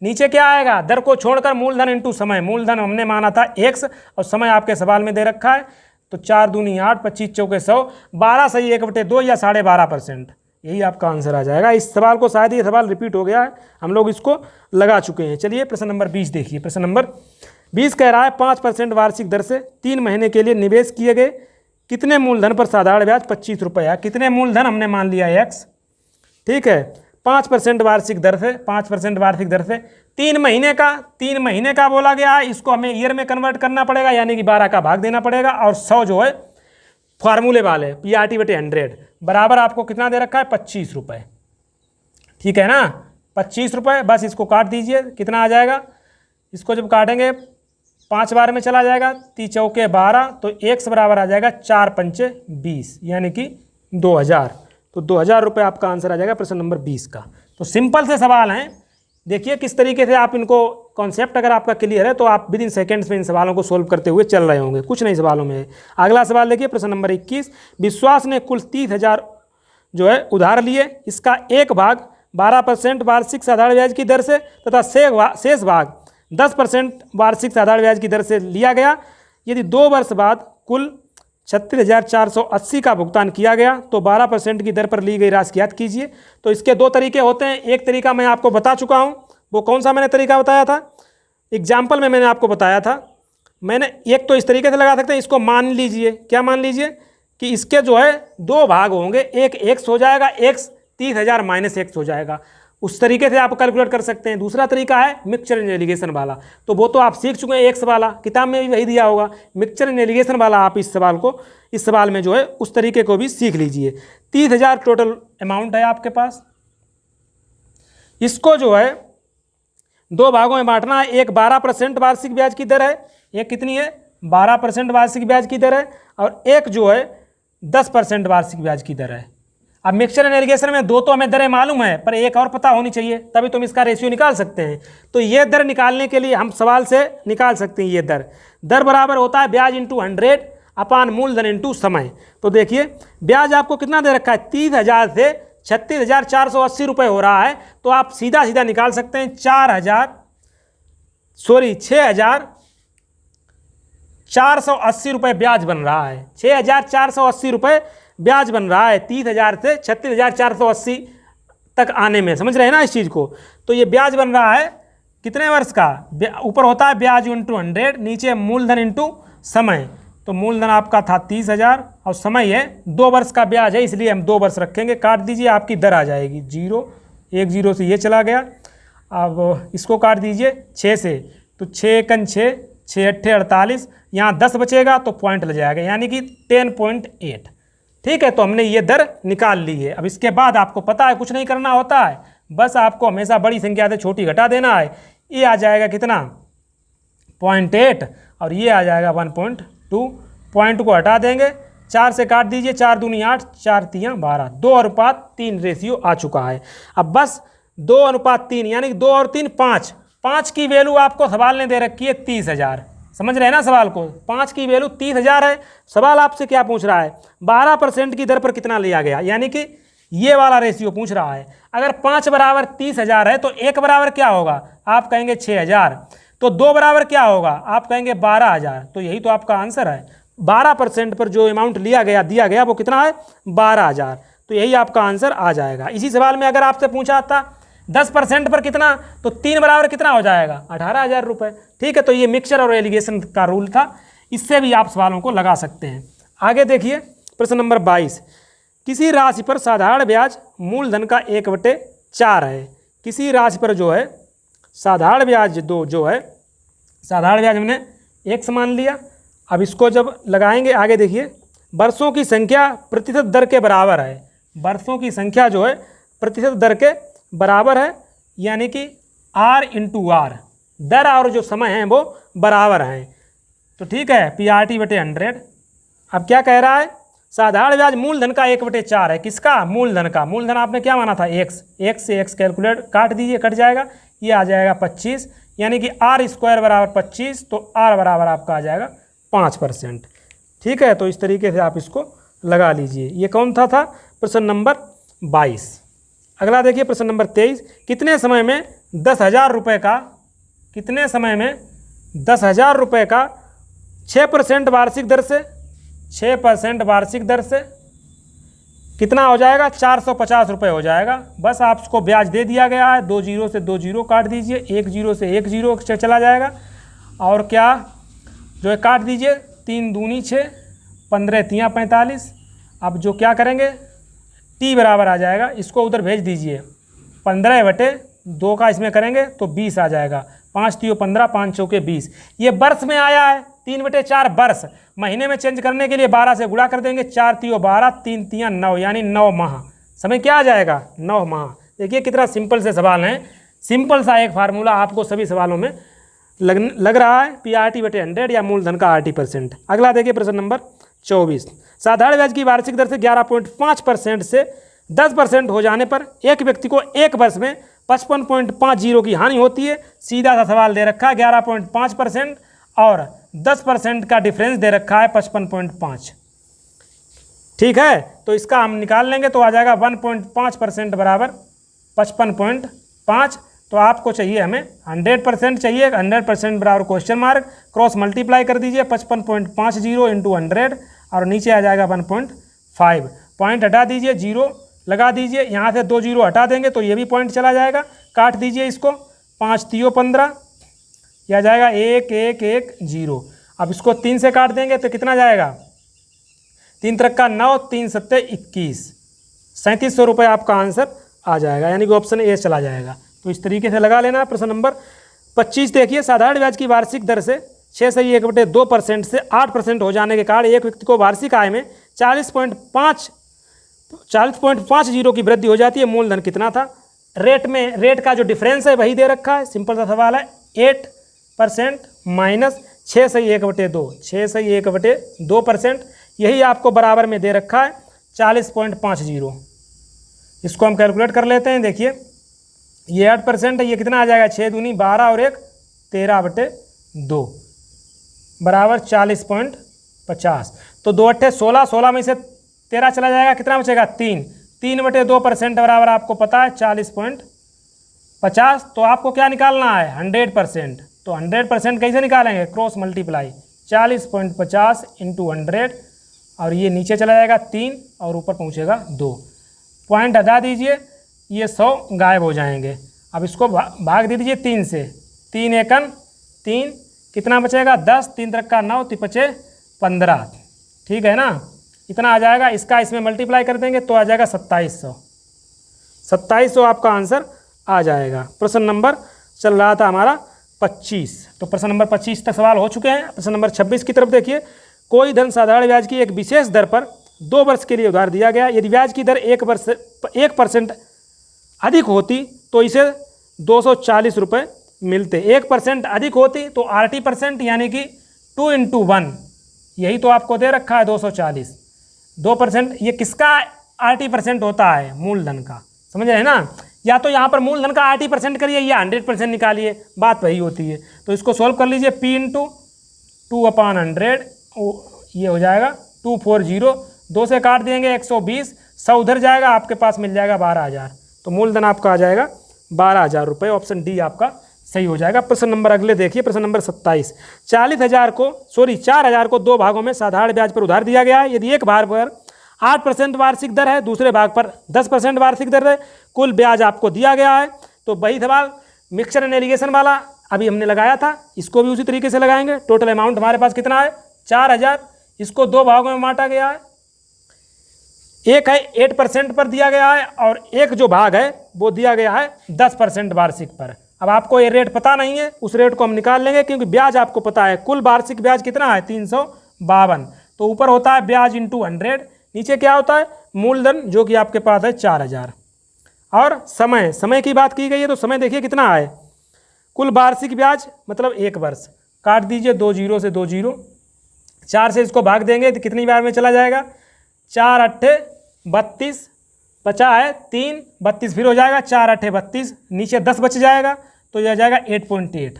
नीचे क्या आएगा, दर को छोड़कर मूलधन इंटू समय। मूलधन हमने माना था x और समय आपके सवाल में दे रखा है, तो 4 दूनी 8, 25 चौके 100, 12 सही 1/2 या 12.5%, यही आपका आंसर आ जाएगा। इस सवाल को शायद ये सवाल रिपीट हो गया है, हम लोग इसको लगा चुके हैं। चलिए प्रश्न नंबर 20 देखिए। प्रश्न नंबर 20 कह रहा है 5% वार्षिक दर से 3 महीने के लिए निवेश किए गए कितने मूलधन पर साधारण ब्याज 25 रुपये है। कितने मूलधन हमने मान लिया है x, ठीक है, 5% वार्षिक दर से, 5% वार्षिक दर से 3 महीने का बोला गया है। इसको हमें ईयर में कन्वर्ट करना पड़ेगा, यानी कि 12 का भाग देना पड़ेगा, और 100 जो है फार्मूले वाले PRT/100 बराबर आपको कितना दे रखा है 25 रुपये, ठीक है ना, 25 रुपये। बस इसको काट दीजिए, कितना आ जाएगा, इसको जब काटेंगे 5 बार में चला जाएगा, 3 चौके 12, तो x बराबर आ जाएगा 4 पंचे 20, यानी कि 2000। तो 2000 रुपये आपका आंसर आ जाएगा प्रश्न नंबर 20 का। तो सिंपल से सवाल हैं, देखिए किस तरीके से आप इनको कॉन्सेप्ट अगर आपका क्लियर है तो आप विद इन सेकेंड्स में इन सवालों को सोल्व करते हुए चल रहे होंगे, कुछ नहीं सवालों में है। अगला सवाल देखिए प्रश्न नंबर 21, विश्वास ने कुल 30,000 जो है उधार लिए, इसका एक भाग 12% वार्षिक साधारण ब्याज की दर से तथा शेष भाग 10% वार्षिक साधारण ब्याज की दर से लिया गया। यदि 2 वर्ष बाद कुल 36,480 का भुगतान किया गया तो 12% की दर पर ली गई राशि ज्ञात कीजिए। तो इसके 2 तरीके होते हैं। एक तरीका मैं आपको बता चुका हूँ, वो कौन सा मैंने तरीका बताया था, एग्जाम्पल में मैंने आपको बताया था, मैंने एक तो इस तरीके से लगा सकते हैं, इसको मान लीजिए, क्या मान लीजिए कि इसके जो है दो भाग होंगे, एक एक्स हो जाएगा, एक्स 30,000 माइनस एक्स हो जाएगा, उस तरीके से आप कैलकुलेट कर सकते हैं। दूसरा तरीका है मिक्सचर एंड एलिगेशन वाला, तो वो तो आप सीख चुके हैं, एक्स वाला किताब में भी वही दिया होगा। मिक्सचर एंड एलिगेशन वाला आप इस सवाल में जो है उस तरीके को भी सीख लीजिए। 30,000 टोटल अमाउंट है आपके पास, इसको जो है दो भागों में बांटना है। एक 12% वार्षिक ब्याज की दर है, एक कितनी है 12% वार्षिक ब्याज की दर है, और एक जो है 10% वार्षिक ब्याज की दर है। अब मिक्सचर एंड एलिगेशन में दो तो हमें दरें मालूम है, पर एक और पता होनी चाहिए, तभी तुम इसका रेशियो निकाल सकते हैं। तो ये दर निकालने के लिए हम सवाल से निकाल सकते हैं। ये दर बराबर होता है ब्याज इंटू 100 अपान मूलधन इंटू समय। तो देखिए ब्याज आपको कितना दे रखा है, 30,000 से 36,480 रुपये हो रहा है, तो आप सीधा सीधा निकाल सकते हैं 6,480 रुपये ब्याज बन रहा है। 6,480 रुपये ब्याज बन रहा है 30,000 से 36,480 तक आने में, समझ रहे हैं ना इस चीज़ को। तो ये ब्याज बन रहा है कितने वर्ष का, ऊपर होता है ब्याज इंटू 100, नीचे मूलधन इंटू समय। तो मूलधन आपका था 30,000 और समय है 2 वर्ष का ब्याज है, इसलिए हम 2 वर्ष रखेंगे। काट दीजिए, आपकी दर आ जाएगी 0, 1 0 से ये चला गया। अब इसको काट दीजिए 6 से, तो 6 × 6 6 8 48, यहाँ 10 बचेगा तो पॉइंट लग जाएगा, यानी कि 10.8। ठीक है, तो हमने ये दर निकाल ली है। अब इसके बाद आपको पता है कुछ नहीं करना होता है, बस आपको हमेशा बड़ी संख्या से छोटी घटा देना है। ये आ जाएगा कितना 0.8 और ये आ जाएगा 1.2। पॉइंट को हटा देंगे, 4 से काट दीजिए, 4 दूनी 8, 4 तियाँ 12, 2:3 रेशियो आ चुका है। अब बस 2:3 यानी कि 2 और 3 5, 5 की वैल्यू आपको सवाल ने दे रखी है 30,000। समझ रहे हैं ना सवाल को, 5 की वैल्यू 30,000 है। सवाल आपसे क्या पूछ रहा है, 12% की दर पर कितना लिया गया, यानी कि ये वाला रेशियो पूछ रहा है। अगर 5 बराबर 30,000 है तो 1 बराबर क्या होगा, आप कहेंगे 6,000, तो 2 बराबर क्या होगा, आप कहेंगे 12,000। तो यही तो आपका आंसर है। 12% पर जो अमाउंट दिया गया वो कितना है 12,000, तो यही आपका आंसर आ जाएगा। इसी सवाल में अगर आपसे पूछा था 10% पर कितना, तो 3 बराबर कितना हो जाएगा 18,000 रुपये। ठीक है, तो ये मिक्सचर और एलिगेशन का रूल था, इससे भी आप सवालों को लगा सकते हैं। आगे देखिए प्रश्न नंबर 22, किसी राशि पर साधारण ब्याज मूलधन का 1/4 है। किसी राशि पर जो है साधारण ब्याज साधारण ब्याज हमने 1 मान लिया। अब इसको जब लगाएंगे आगे देखिए, वर्षों की संख्या प्रतिशत दर के बराबर है। वर्षों की संख्या जो है प्रतिशत दर के बराबर है, यानी कि R × R, दर और जो समय है वो बराबर हैं। तो ठीक है, PRT/100। अब क्या कह रहा है, साधारण ब्याज मूलधन का 1/4 है। किसका, मूलधन का। मूलधन आपने क्या माना था x, x से x कैलकुलेट काट दीजिए, कट जाएगा, ये आ जाएगा 25, यानी कि R² बराबर 25, तो R बराबर आपका आ जाएगा 5%। ठीक है, तो इस तरीके से आप इसको लगा लीजिए। ये कौन था प्रश्न नंबर 22। अगला देखिए प्रश्न नंबर 23, कितने समय में 10,000 रुपये का 6% वार्षिक दर से 6% वार्षिक दर से कितना हो जाएगा 450 रुपये हो जाएगा। बस आपको ब्याज दे दिया गया है, 2 0 से 2 0 काट दीजिए, 1 0 से 1 0 चला जाएगा, और क्या जो है काट दीजिए, 3 दूनी 6, 15 तियाँ 45। अब जो क्या करेंगे, T बराबर आ जाएगा, इसको उधर भेज दीजिए, 15/2 का इसमें करेंगे तो 20 आ जाएगा, 5 तियो 15, 5 चौके 20। ये वर्ष में आया है, 3/4 वर्ष। महीने में चेंज करने के लिए 12 से गुणा कर देंगे, 4 तियो 12, 3 तियाँ 9, यानी 9 माह। समय क्या आ जाएगा 9 माह। देखिए कितना सिंपल से सवाल है, सिंपल सा एक फार्मूला आपको सभी सवालों में लग रहा है, PRT/100 या मूलधन का RT%। अगला देखिए प्रश्न नंबर 24, साधारण ब्याज की वार्षिक दर से 11.5% से 10% हो जाने पर एक व्यक्ति को एक वर्ष में 55.50 की हानि होती है। सीधा सा सवाल दे रखा है 11.5% और 10% का डिफरेंस दे रखा है 55.5। ठीक है, तो इसका हम निकाल लेंगे तो आ जाएगा 1.5% बराबर 55.5। तो आपको चाहिए हमें 100% चाहिए, 100% बराबर क्वेश्चन मार्क, क्रॉस मल्टीप्लाई कर दीजिए 55.50 × 100 और नीचे आ जाएगा 1.5। पॉइंट हटा दीजिए, 0 लगा दीजिए, यहाँ से 2 0 हटा देंगे तो ये भी पॉइंट चला जाएगा, काट दीजिए इसको, 5 तियो 15, ये आ जाएगा 1110। अब इसको 3 से काट देंगे तो कितना जाएगा, 3 त्रिक का 9, 3 सत्ते 21, 3700 रुपये आपका आंसर आ जाएगा, यानी कि ऑप्शन ए चला जाएगा। तो इस तरीके से लगा लेना। प्रश्न नंबर 25 देखिए, साधारण ब्याज की वार्षिक दर से 6/1/2% से 8% हो जाने के कारण एक व्यक्ति को वार्षिक आय में 40.50 की वृद्धि हो जाती है। मूलधन कितना था? रेट का जो डिफरेंस है वही दे रखा है, सिंपल सा सवाल है। 8% माइनस 6/1/2, 6/1/2%, यही आपको बराबर में दे रखा है 40.50। इसको हम कैलकुलेट कर लेते हैं। देखिए ये 8% है, ये कितना आ जाएगा, 6 दूनी 12 और 1 13/2 बराबर 40.50। तो 2 अट्ठे 16, 16 में से 13 चला जाएगा, कितना बचेगा 3, 3/2% बराबर आपको पता है 40.50। तो आपको क्या निकालना है, 100%। तो 100% कैसे निकालेंगे, क्रॉस मल्टीप्लाई, 40.50 इंटू 100, और ये नीचे चला जाएगा 3 और ऊपर पहुँचेगा 2, पॉइंट हटा दीजिए, ये 100 गायब हो जाएंगे। अब इसको भाग दे दीजिए 3 से, 3 एकन 3, कितना बचेगा 10, 3 त्रिक का 9, 3 पचे 15, ठीक है ना, इतना आ जाएगा। इसका इसमें मल्टीप्लाई कर देंगे तो आ जाएगा 2700, 2700 आपका आंसर आ जाएगा। प्रश्न नंबर चल रहा था हमारा 25, तो प्रश्न नंबर 25 तक सवाल हो चुके हैं। प्रश्न नंबर 26 की तरफ देखिए, कोई धन साधारण ब्याज की एक विशेष दर पर 2 वर्ष के लिए उधार दिया गया। यदि ब्याज की दर 1% अधिक होती तो इसे 240 रुपये मिलते। 1% अधिक होती तो RT% यानी कि 2 × 1, यही तो आपको दे रखा है 240। 2% ये किसका RT% होता है, मूलधन का, समझ रहे हैं ना। या तो यहाँ पर मूलधन का RT% करिए या 100% निकालिए, बात वही होती है। तो इसको सॉल्व कर लीजिए, P × 2/100, ये हो जाएगा 240, 2 से काट देंगे 120, 100 उधर जाएगा, आपके पास मिल जाएगा 12,000। तो मूलधन आपका आ जाएगा 12,000 रुपये, ऑप्शन डी आपका सही हो जाएगा। प्रश्न नंबर अगले देखिए, प्रश्न नंबर 27, 4,000 को 2 भागों में साधारण ब्याज पर उधार दिया गया है। यदि एक भाग पर 8% वार्षिक दर है, दूसरे भाग पर 10% वार्षिक दर है, कुल ब्याज आपको दिया गया है। तो वही सवाल मिक्सचर एंड एलिगेशन वाला अभी हमने लगाया था, इसको भी उसी तरीके से लगाएंगे। टोटल अमाउंट हमारे पास कितना है, 4,000, इसको 2 भागों में बांटा गया है। एक है 8% पर दिया गया है और एक जो भाग है वो दिया गया है 10% वार्षिक पर। अब आपको ये रेट पता नहीं है, उस रेट को हम निकाल लेंगे, क्योंकि ब्याज आपको पता है। कुल वार्षिक ब्याज कितना है, 352। तो ऊपर होता है ब्याज इंटू 100, नीचे क्या होता है, मूलधन, जो कि आपके पास है 4,000। और समय की बात की गई है, तो समय देखिए कितना है, कुल वार्षिक ब्याज मतलब 1 वर्ष, काट दीजिए 2 0 से 2 0, 4 से इसको भाग देंगे तो कितनी बार में चला जाएगा, 4 अट्ठे 32, बचा है 3, 32 फिर हो जाएगा, 4 अट्ठे 32, नीचे 10 बच जाएगा, तो यह आ जाएगा 8.8।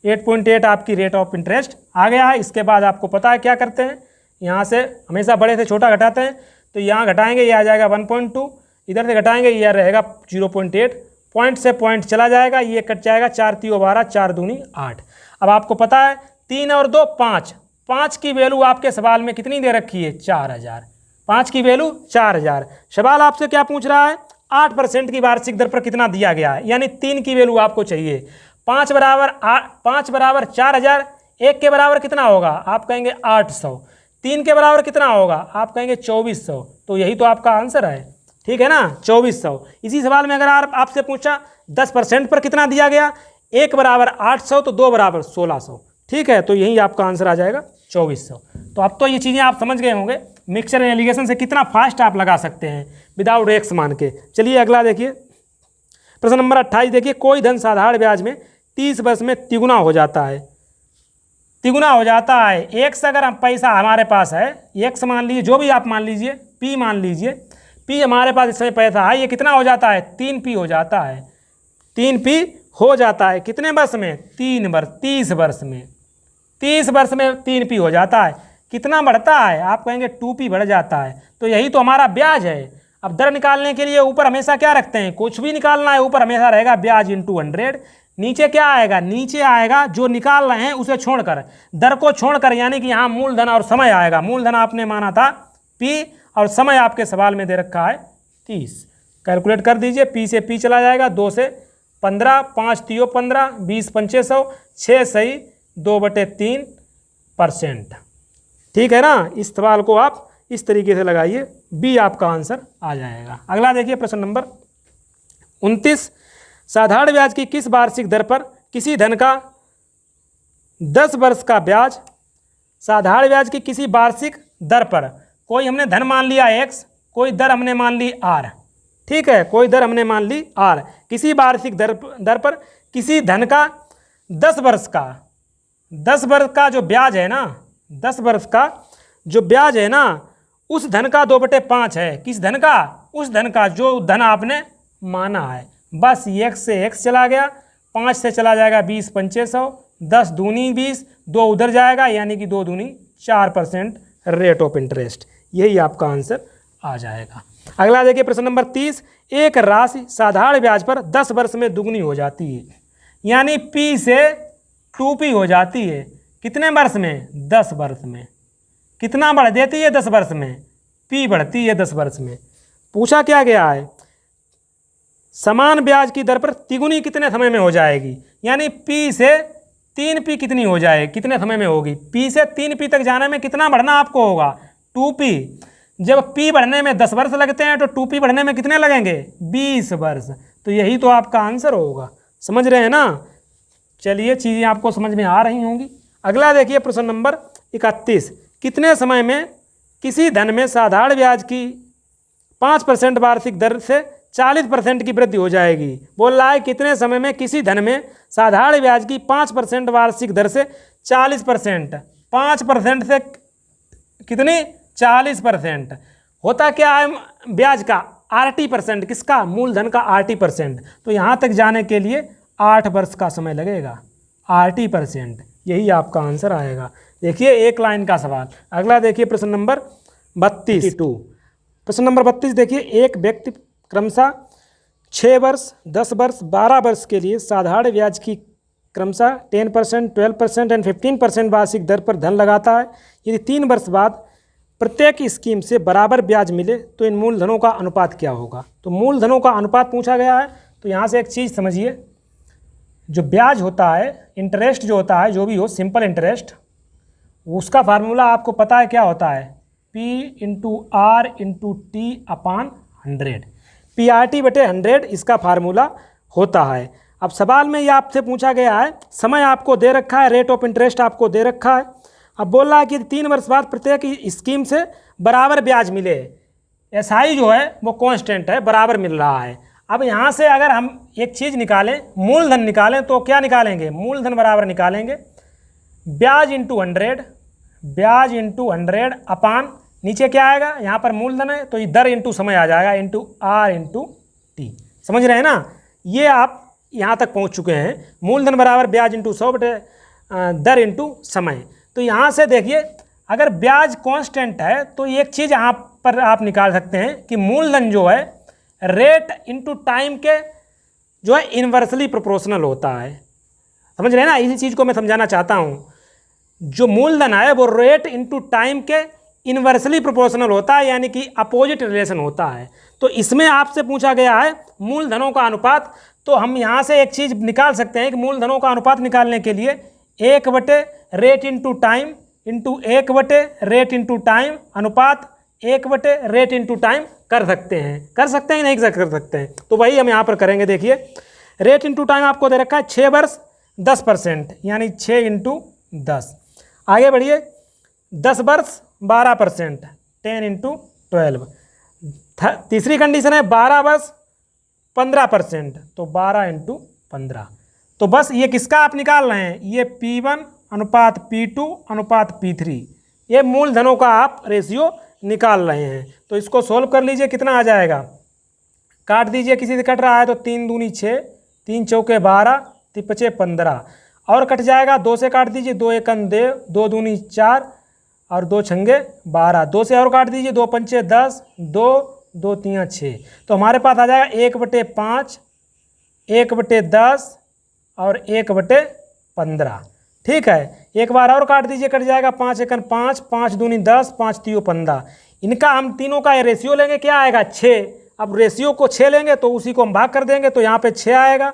8.8 आपकी रेट ऑफ इंटरेस्ट आ गया है। इसके बाद आपको पता है क्या करते हैं, यहाँ से हमेशा बड़े से छोटा घटाते हैं, तो यहाँ घटाएंगे ये आ जाएगा 1.2, इधर से घटाएंगे ये रहेगा 0.8, पॉइंट से पॉइंट चला जाएगा, ये कट जाएगा, 4 × 3 = 12, 4 दूनी 8। अब आपको पता है 3 और 2 5, 5 की वैल्यू आपके सवाल में कितनी दे रखी है, 4,000, 5 की वैल्यू 4,000। सवाल आपसे क्या पूछ रहा है, 8% की वार्षिक दर पर कितना दिया गया है, यानी 3 की वैल्यू आपको चाहिए। 5 बराबर 4,000, 1 के बराबर कितना होगा, आप कहेंगे 800, 3 के बराबर कितना होगा, आप कहेंगे 2400। तो यही तो आपका आंसर है, ठीक है ना, 2400। इसी सवाल में अगर आपसे पूछा 10% पर कितना दिया गया, 1 बराबर 800 तो 2 बराबर 1600, ठीक है, तो यही आपका आंसर आ जाएगा 2400। तो अब तो ये चीज़ें आप समझ गए होंगे, मिक्सचर एंड एलिगेशन से कितना फास्ट आप लगा सकते हैं विदाउट एक्स मान के। चलिए अगला देखिए, प्रश्न नंबर 28 देखिए, कोई धन साधारण ब्याज में 30 वर्ष में तिगुना हो जाता है। तिगुना हो जाता है, एक्स अगर हम पैसा हमारे पास है, एक्स मान लीजिए, जो भी आप मान लीजिए, पी मान लीजिए, पी हमारे पास इसमें पैसा है, ये कितना हो जाता है, 3p हो जाता है, 3p हो जाता है, कितने वर्ष में, 3 वर्ष, 30 वर्ष में, 30 वर्ष में 3p हो जाता है। कितना बढ़ता है, आप कहेंगे 2p बढ़ जाता है। तो यही तो हमारा ब्याज है। अब दर निकालने के लिए ऊपर हमेशा क्या रखते हैं, कुछ भी निकालना है ऊपर हमेशा रहेगा ब्याज इंटू 100, नीचे क्या आएगा, नीचे आएगा जो निकाल रहे हैं उसे छोड़कर, दर को छोड़कर, यानी कि यहाँ मूलधन और समय आएगा। मूलधन आपने माना था p और समय आपके सवाल में दे रखा है 30, कैलकुलेट कर दीजिए, p से p चला जाएगा, 2 से 15, 5 तियो 15, 20 पंचे 100, 6 सही 2/3%। ठीक है ना। इस सवाल को आप इस तरीके से लगाइए, बी आपका आंसर आ जाएगा। अगला देखिए प्रश्न नंबर 29, साधारण ब्याज की किस वार्षिक दर पर किसी धन का 10 वर्ष का ब्याज, साधारण ब्याज की किसी वार्षिक दर पर, कोई हमने धन मान लिया x, कोई दर हमने मान ली r, ठीक है, कोई दर हमने मान ली r, किसी वार्षिक दर पर किसी धन का 10 वर्ष का जो ब्याज है ना, 10 वर्ष का जो ब्याज है ना, उस धन का 2/5 है। किस धन का? उस धन का जो धन आपने माना है। बस x से x चला गया, 5 से चला जाएगा 20 पंचे 100, 10 दूनी 20, 2 उधर जाएगा, यानी कि 2 दूनी 4% रेट ऑफ इंटरेस्ट। यही आपका आंसर आ जाएगा। अगला देखिए प्रश्न नंबर 30, एक राशि साधारण ब्याज पर 10 वर्ष में दुगनी हो जाती है, यानी P से 2P हो जाती है। कितने वर्ष में? 10 वर्ष में। कितना बढ़ देती है 10 वर्ष में? P बढ़ती है 10 वर्ष में। पूछा क्या गया है? समान ब्याज की दर पर तिगुनी कितने समय में हो जाएगी, यानी P से 3P कितनी हो जाए, कितने समय में होगी? P से 3P तक जाने में कितना बढ़ना आपको होगा? 2P। जब P बढ़ने में 10 वर्ष लगते हैं तो 2P बढ़ने में कितने लगेंगे? 20 वर्ष। तो यही तो आपका आंसर होगा। समझ रहे हैं ना। चलिए, चीज़ें आपको समझ में आ रही होंगी। अगला देखिए प्रश्न नंबर 31, कितने समय में किसी धन में साधारण ब्याज की 5% वार्षिक दर से 40% की वृद्धि हो जाएगी। बोल रहा है कितने समय में किसी धन में साधारण ब्याज की 5% वार्षिक दर से 40%, 5% से कितनी? 40%। होता क्या है ब्याज का? RT%। किसका? मूलधन का RT%। तो यहाँ तक जाने के लिए 8 वर्ष का समय लगेगा। RT%, यही आपका आंसर आएगा। देखिए, एक लाइन का सवाल। अगला देखिए प्रश्न नंबर 32। प्रश्न नंबर 32 देखिए, एक व्यक्ति क्रमशः 6 वर्ष, 10 वर्ष, 12 वर्ष के लिए साधारण ब्याज की क्रमशः 10%, 12% एंड 15% वार्षिक दर पर धन लगाता है। यदि 3 वर्ष बाद प्रत्येक स्कीम से बराबर ब्याज मिले तो इन मूलधनों का अनुपात क्या होगा? तो मूलधनों का अनुपात पूछा गया है। तो यहाँ से एक चीज़ समझिए, जो ब्याज होता है, इंटरेस्ट जो होता है, जो भी हो, सिंपल इंटरेस्ट, उसका फार्मूला आपको पता है क्या होता है? P × R × T अपान 100। PRT/100 इसका फार्मूला होता है। अब सवाल में ये आपसे पूछा गया है, समय आपको दे रखा है, रेट ऑफ इंटरेस्ट आपको दे रखा है। अब बोल रहा है कि 3 वर्ष बाद प्रत्येक स्कीम से बराबर ब्याज मिले। SI जो है वो कांस्टेंट है, बराबर मिल रहा है। अब यहाँ से अगर हम एक चीज़ निकालें, मूलधन निकालें, तो क्या निकालेंगे? मूलधन बराबर निकालेंगे ब्याज × 100, ब्याज × 100 अपान, नीचे क्या आएगा? यहाँ पर मूलधन है तो ये दर इंटू समय आ जाएगा, इंटू R × T। समझ रहे हैं ना। ये आप यहाँ तक पहुँच चुके हैं। मूलधन बराबर ब्याज × 100 दर इंटू समय। तो यहाँ से देखिए, अगर ब्याज कांस्टेंट है तो एक चीज़ यहाँ पर आप निकाल सकते हैं कि मूलधन जो है रेट इंटू टाइम के जो है इन्वर्सली प्रोपोर्शनल होता है। समझ रहे हैं ना। इसी चीज़ को मैं समझाना चाहता हूँ। जो मूलधन है वो रेट इंटू टाइम के इन्वर्सली प्रोपोर्शनल होता है, यानी कि अपोजिट रिलेशन होता है। तो इसमें आपसे पूछा गया है मूलधनों का अनुपात। तो हम यहाँ से एक चीज़ निकाल सकते हैं कि मूलधनों का अनुपात निकालने के लिए 1/रेट इंटू टाइम इंटू 1/रेट इंटू टाइम अनुपात 1/रेट इंटू टाइम कर सकते हैं नहीं कर सकते हैं। तो वही हम यहाँ पर करेंगे। देखिए, रेट इंटू टाइम आपको दे रखा है 6 वर्ष 10%, यानी 6 × 10। आगे बढ़िए, 10 वर्ष 12%, 10 × 12। तीसरी कंडीशन है 12 वर्ष 15%, तो 12 × 15। तो बस ये किसका आप निकाल रहे हैं? ये P1 अनुपात P2 अनुपात P3, ये मूलधनों का आप रेशियो निकाल रहे हैं। तो इसको सोल्व कर लीजिए, कितना आ जाएगा? काट दीजिए, किसी से कट रहा है तो 3 दूनी 6, 3 चौके 12, 3 पचे 15, और कट जाएगा। 2 से काट दीजिए, 2 एकम 2, 2 दूनी 4 और 2 छंगे 12, 2 से और काट दीजिए, 2 पंचे 10, 2 2 3 6। तो हमारे पास आ जाएगा 1/5, 1/10 और 1/15। ठीक है, एक बार और काट दीजिए, कट जाएगा 5 एकम 5, 5 दूनी 10, 5 तियो 15। इनका हम तीनों का ये रेशियो लेंगे, क्या आएगा? 6। अब रेशियो को 6 लेंगे तो उसी को हम भाग कर देंगे, तो यहाँ पे 6 आएगा।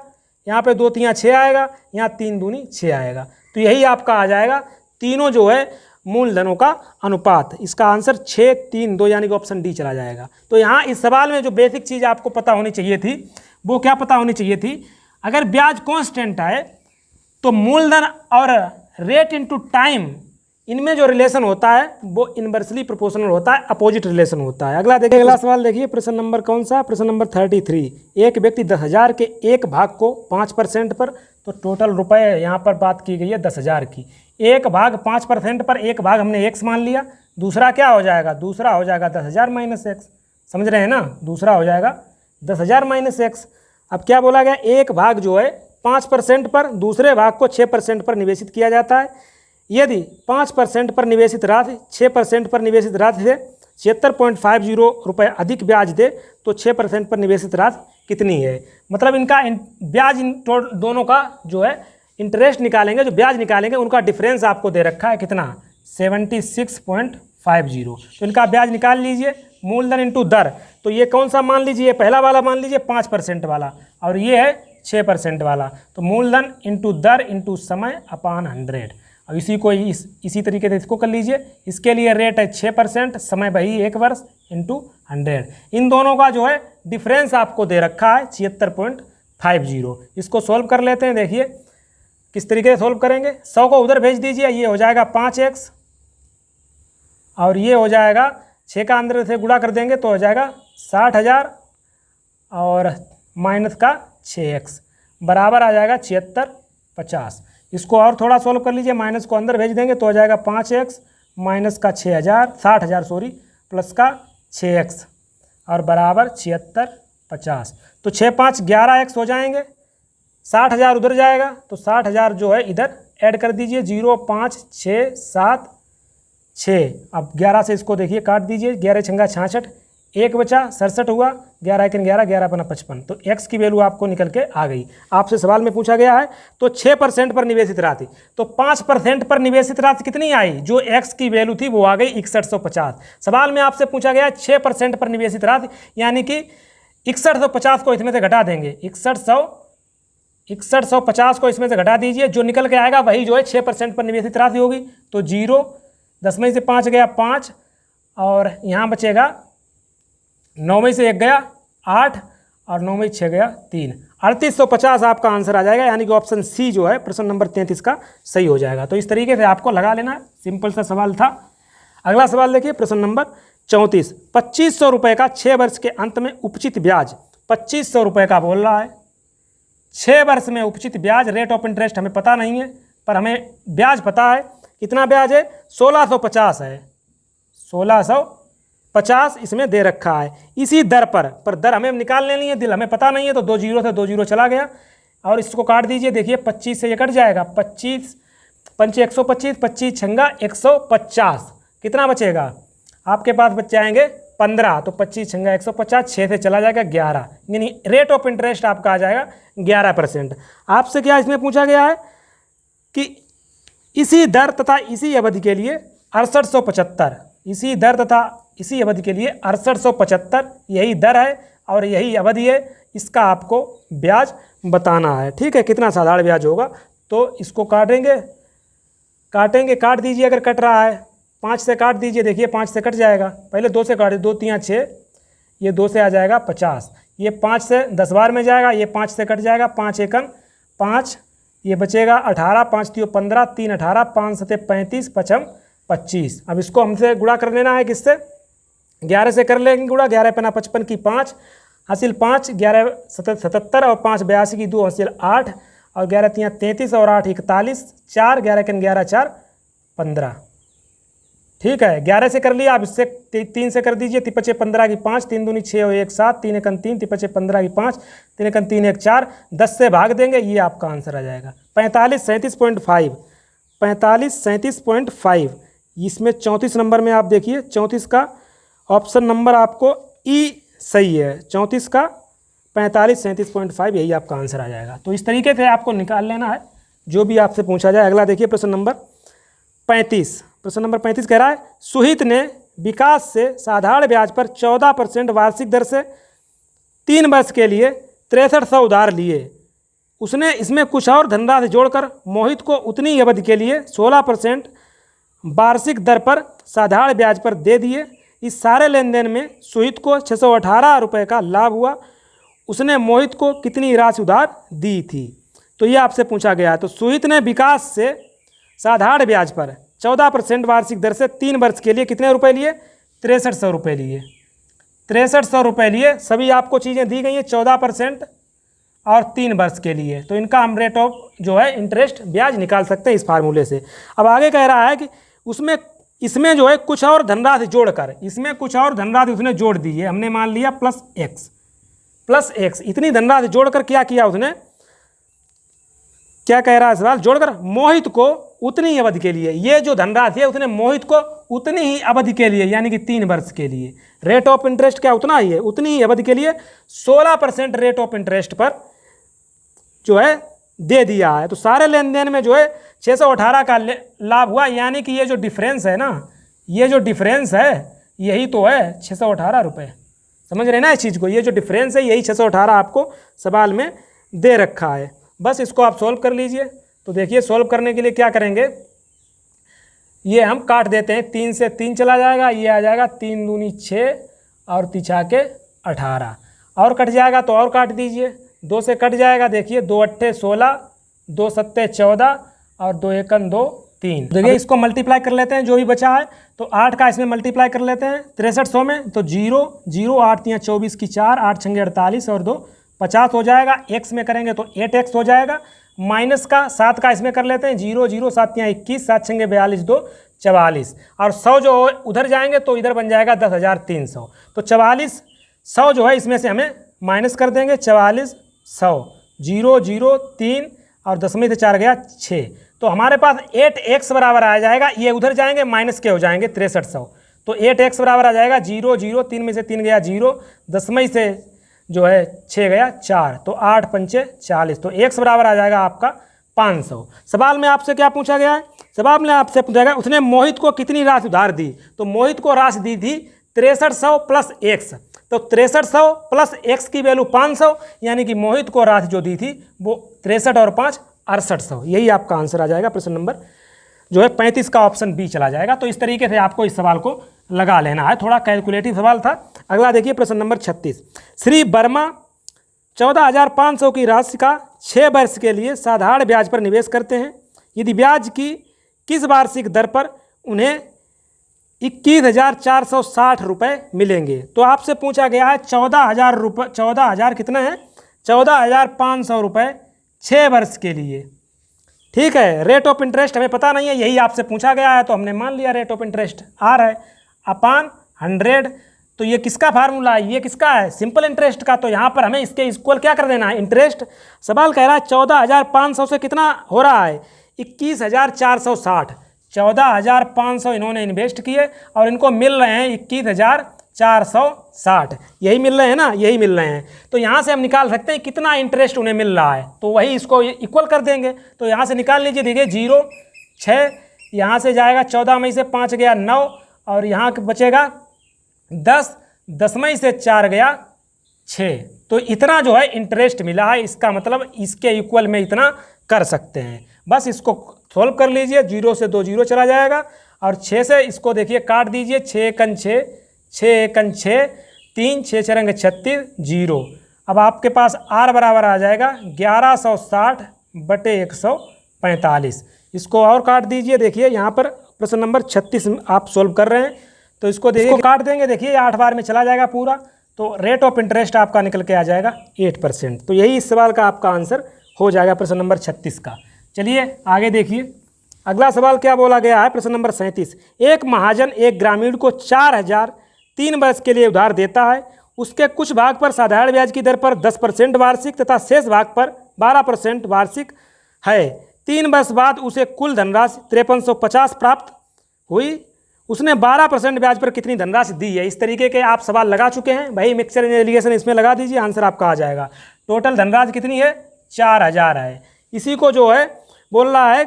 यहाँ पे 2 3 6 आएगा, यहाँ 3 दूनी 6 आएगा। तो यही आपका आ जाएगा तीनों जो है मूलधनों का अनुपात। इसका आंसर 6 3 2 यानी कि ऑप्शन डी चला जाएगा। तो यहाँ इस सवाल में जो बेसिक चीज़ आपको पता होनी चाहिए थी वो क्या पता होनी चाहिए थी, अगर ब्याज कांस्टेंट आए तो मूलधन और रेट इनटू टाइम इनमें जो रिलेशन होता है वो इनवर्सली प्रोपोर्शनल होता है, अपोजिट रिलेशन होता है। अगला देखिए, अगला सवाल देखिए, प्रश्न नंबर कौन सा, प्रश्न नंबर 33। एक व्यक्ति 10,000 के एक भाग को 5% पर, तो टोटल रुपए यहाँ पर बात की गई है 10,000 की, एक भाग 5% पर, एक भाग हमने x मान लिया, दूसरा क्या हो जाएगा, दूसरा हो जाएगा 10,000 माइनस x, समझ रहे हैं ना, दूसरा हो जाएगा 10,000 माइनस x। अब क्या बोला गया, एक भाग जो है 5% पर, दूसरे भाग को 6% पर निवेशित किया जाता है। यदि 5% पर निवेशित राशि 6% पर निवेशित राशि से 76.50 रुपये अधिक ब्याज दे तो 6% पर निवेशित राशि कितनी है। मतलब इनका ब्याज दोनों का जो है इंटरेस्ट निकालेंगे, जो ब्याज निकालेंगे उनका डिफरेंस आपको दे रखा है कितना, 76.50। तो इनका ब्याज निकाल लीजिए, मूलधन इंटू दर। तो ये कौन सा मान लीजिए, पहला वाला मान लीजिए 5% वाला, और ये है 6% वाला। तो मूलधन इंटू दर इंटू समय अपान 100। अब इसी को इसी तरीके से इसको कर लीजिए। इसके लिए रेट है 6%, समय वही 1 वर्ष इंटू 100। इन दोनों का जो है डिफरेंस आपको दे रखा है 76.50। इसको सॉल्व कर लेते हैं। देखिए किस तरीके से सॉल्व करेंगे, 100 को उधर भेज दीजिए, ये हो जाएगा 5x, और ये हो जाएगा 6 का अंदर से गुणा कर देंगे तो हो जाएगा 60,000, और माइनस का 6x बराबर आ जाएगा 7650। इसको और थोड़ा सॉल्व कर लीजिए, माइनस को अंदर भेज देंगे तो हो जाएगा 5x माइनस का 60,000 सॉरी, प्लस का 6x और बराबर 7650। तो 6 5 11x हो जाएंगे, 60,000 उधर जाएगा तो 60,000 जो है इधर ऐड कर दीजिए, 0 5 6 7 6। अब 11 से इसको देखिए काट दीजिए, 11 छंगा 66, 1 बचा 67 हुआ, 11 1 11, 11 पना 55। तो x की वैल्यू आपको निकल के आ गई। आपसे सवाल में पूछा गया है तो 6% पर निवेशित राशि, तो 5% पर निवेशित राशि कितनी आई, जो x की वैल्यू थी वो आ गई 6150। सवाल में आपसे पूछा गया 6% पर निवेशित राशि, यानी कि 6150 को इसमें से घटा देंगे, 6150 को इसमें से घटा दीजिए, जो निकल के आएगा वही जो है 6% पर निवेशित राशि होगी। तो 0, 10 में से 5 गया 5, और यहाँ बचेगा 9 में से 1 गया 8, और 9 में 6 गया 3, 3850 आपका आंसर आ जाएगा। यानी कि ऑप्शन सी जो है प्रश्न नंबर 33 का सही हो जाएगा। तो इस तरीके से आपको लगा लेना, सिंपल सा सवाल था। अगला सवाल देखिए, प्रश्न नंबर 34। 2500 रुपये का 6 वर्ष के अंत में उपचित ब्याज, 2500 रुपये का बोल रहा है, 6 वर्ष में उपचित ब्याज, रेट ऑफ इंटरेस्ट हमें पता नहीं है पर हमें ब्याज पता है। कितना ब्याज है, 1650 है, 1650 इसमें दे रखा है। इसी दर पर दर हमें निकाल लेनी है, दिल हमें पता नहीं है, तो 2 0 से 2 0 चला गया, और इसको काट दीजिए। देखिए 25 से ये कट जाएगा, 25 पंचे 125, 25 छंगा 150, कितना बचेगा आपके पास, बच जाएंगे 15। तो 25 छंगा 150, 6 से चला जाएगा 11, यानी रेट ऑफ इंटरेस्ट आपका आ जाएगा 11%। आपसे क्या इसमें पूछा गया है कि इसी दर तथा इसी अवधि के लिए 6875, इसी दर तथा इसी अवधि के लिए 6875 यही दर है और यही अवधि है, इसका आपको ब्याज बताना है। ठीक है, कितना साधारण ब्याज होगा, तो इसको काटेंगे, काट दीजिए। अगर कट रहा है 5 से काट दीजिए, देखिए 5 से कट जाएगा, पहले 2 से काटिए, 2 3 6, ये 2 से आ जाएगा 50, ये 5 से 10 बार में जाएगा, ये 5 से कट जाएगा, 5 एकम 5, ये बचेगा 18, 5 3 15, 3 18, 5 7 35, 5 25। अब इसको हमसे गुणा कर लेना है, किससे, 11 से कर लेंगे गुणा, 11 पना 55 की 5 हासिल 5, 11 77 और 5 82 की 2 हासिल 8, और 11 3 33 और 8 41, 4 11 के 11 4 15। ठीक है, 11 से कर लिया, अब इससे 3 से कर दीजिए, 3 15 की 5, 3 दूनी 6 और 1 7, 3 1 3, 3 15 की 5, 3 1 3 1 4, 10 से भाग देंगे, ये आपका आंसर आ जाएगा 45 37.5, 45 37.5। इसमें 34 नंबर में आप देखिए, 34 का ऑप्शन नंबर आपको ई सही है, 34 का 45 37.5 यही आपका आंसर आ जाएगा। तो इस तरीके से आपको निकाल लेना है जो भी आपसे पूछा जाए। अगला देखिए प्रश्न नंबर 35। प्रश्न नंबर 35 कह रहा है, सुहित ने विकास से साधारण ब्याज पर 14% वार्षिक दर से 3 वर्ष के लिए 6300 उधार लिए, उसने इसमें कुछ और धनराशि जोड़कर मोहित को उतनी ही अवधि के लिए 16% वार्षिक दर पर साधारण ब्याज पर दे दिए। इस सारे लेन देन में सुहित को 618 रुपये का लाभ हुआ। उसने मोहित को कितनी राशि उधार दी थी? तो ये आपसे पूछा गया है। तो सुहित ने विकास से साधारण ब्याज पर 14% वार्षिक दर से 3 वर्ष के लिए कितने रुपए लिए? 6300 रुपये लिए। 6300 रुपये लिए। सभी आपको चीज़ें दी गई हैं 14% और 3 वर्ष के लिए। तो इनका हम रेट ऑफ जो है इंटरेस्ट ब्याज निकाल सकते हैं इस फार्मूले से। अब आगे कह रहा है कि इसमें जो है कुछ और धनराशि जोड़कर, इसमें कुछ और धनराशि उसने जोड़ दी है। हमने मान लिया प्लस एक्स इतनी धनराशि जोड़कर क्या किया उसने, क्या कह रहा है सवाल? जोड़कर मोहित को उतनी ही अवधि के लिए, ये जो धनराशि है उसने मोहित को उतनी ही अवधि के लिए यानी कि 3 वर्ष के लिए, रेट ऑफ इंटरेस्ट क्या उतना ही है, उतनी ही अवधि के लिए 16% रेट ऑफ इंटरेस्ट पर जो है दे दिया है। तो सारे लेन देन में जो है 618 का लाभ हुआ। यानी कि ये जो डिफरेंस है ना, ये जो डिफरेंस है यही तो है 618 रुपये। समझ रहे ना इस चीज़ को? ये जो डिफरेंस है यही 618 आपको सवाल में दे रखा है। बस इसको आप सॉल्व कर लीजिए। तो देखिए सॉल्व करने के लिए क्या करेंगे, ये हम काट देते हैं। 3 से 3 चला जाएगा, ये आ जाएगा 3 दूनी 6 और 3 के 18 और कट जाएगा तो और काट दीजिए। 2 से कट जाएगा, देखिए 2 अट्ठे 16, 2 सत्ते 14 और 2 एकन 2 3। देखिए इसको मल्टीप्लाई कर लेते हैं जो भी बचा है। तो 8 का इसमें मल्टीप्लाई कर लेते हैं 6300 में। तो 0 0 8 3 24 की 4, 8 छंगे 48 और 2 50 हो जाएगा। एक्स में करेंगे तो 8x हो जाएगा। माइनस का 7 का इसमें कर लेते हैं 0 0 7 3 21, 7 छंगे 42 2 44 और 100 जो उधर जाएंगे तो इधर बन जाएगा 10,300। तो 4400 जो है इसमें से हमें माइनस कर देंगे। 4400 0 0 3 और 10 से 4 गया 6। तो हमारे पास 8x बराबर आ जाएगा। ये उधर जाएंगे माइनस के हो जाएंगे 6300। तो 8x बराबर आ जाएगा 0 0 3 में से 3 गया 0, 10 से जो है 6 गया 4, तो 8 पंचे 40। तो x बराबर आ जाएगा आपका 500। सवाल में आपसे क्या पूछा गया है? सवाल में आपसे पूछा गया उसने मोहित को कितनी राशि उधार दी? तो मोहित को राशि दी थी 6300 प्लस x। तो 6300 प्लस x की वैल्यू 500, यानी कि मोहित को राशि जो दी थी वो 63 और 5 6800। यही आपका आंसर आ जाएगा। प्रश्न नंबर जो है 35 का ऑप्शन बी चला जाएगा। तो इस तरीके से आपको इस सवाल को लगा लेना है। थोड़ा कैलकुलेटिव सवाल था। अगला देखिए प्रश्न नंबर 36। श्री वर्मा 14,500 की राशि का 6 वर्ष के लिए साधारण ब्याज पर निवेश करते हैं। यदि ब्याज की किस वार्षिक दर पर उन्हें 21,460 रुपये मिलेंगे? तो आपसे पूछा गया है 14,000 रुपये, 14,000 कितना है? 14,500 रुपये 6 वर्ष के लिए। ठीक है, रेट ऑफ इंटरेस्ट हमें पता नहीं है, यही आपसे पूछा गया है तो हमने मान लिया रेट ऑफ इंटरेस्ट आर है अपान 100। तो ये किसका फार्मूला है? ये किसका है? सिंपल इंटरेस्ट का। तो यहाँ पर हमें इसके इक्वल क्या कर देना है? इंटरेस्ट। सवाल कह रहा है 14,500 से कितना हो रहा है? 21,460। 14,500 इन्होंने इन्वेस्ट किए और इनको मिल रहे हैं 21,460। यही मिल रहे हैं ना, यही मिल रहे हैं। तो यहाँ से हम निकाल सकते हैं कितना इंटरेस्ट उन्हें मिल रहा है। तो वही इसको इक्वल कर देंगे। तो यहाँ से निकाल लीजिए। देखिए 0 6, यहाँ से जाएगा 14 में से 5 गया 9 और यहाँ बचेगा 10, 10 में से 4 गया 6। तो इतना जो है इंटरेस्ट मिला है। इसका मतलब इसके इक्वल में इतना कर सकते हैं। बस इसको सॉल्व कर लीजिए। 0 से 2 0 चला जाएगा और 6 से इसको देखिए काट दीजिए। 6 एकन 6, 6 एकन 6, 3 6 6 36 0। अब आपके पास आर बराबर आ जाएगा 1160 बटे 145। इसको और काट दीजिए। देखिए यहाँ पर प्रश्न नंबर 36 आप सॉल्व कर रहे हैं तो इसको देखिए, इसको काट देंगे। देखिए 8 बार में चला जाएगा पूरा। तो रेट ऑफ इंटरेस्ट आपका निकल के आ जाएगा 8%। तो यही इस सवाल का आपका आंसर हो जाएगा प्रश्न नंबर 36 का। चलिए आगे देखिए। अगला सवाल क्या बोला गया है? प्रश्न नंबर 37। एक महाजन एक ग्रामीण को 4,000 3 वर्ष के लिए उधार देता है। उसके कुछ भाग पर साधारण ब्याज की दर पर 10% वार्षिक तथा शेष भाग पर 12% वार्षिक है। 3 वर्ष बाद उसे कुल धनराशि 5350 प्राप्त हुई। उसने 12% ब्याज पर कितनी धनराशि दी है? इस तरीके के आप सवाल लगा चुके हैं भाई। मिक्सचर एलिगेशन इसमें लगा दीजिए, आंसर आपका आ जाएगा। टोटल धनराशि कितनी है? 4,000 है। इसी को जो है बोल रहा है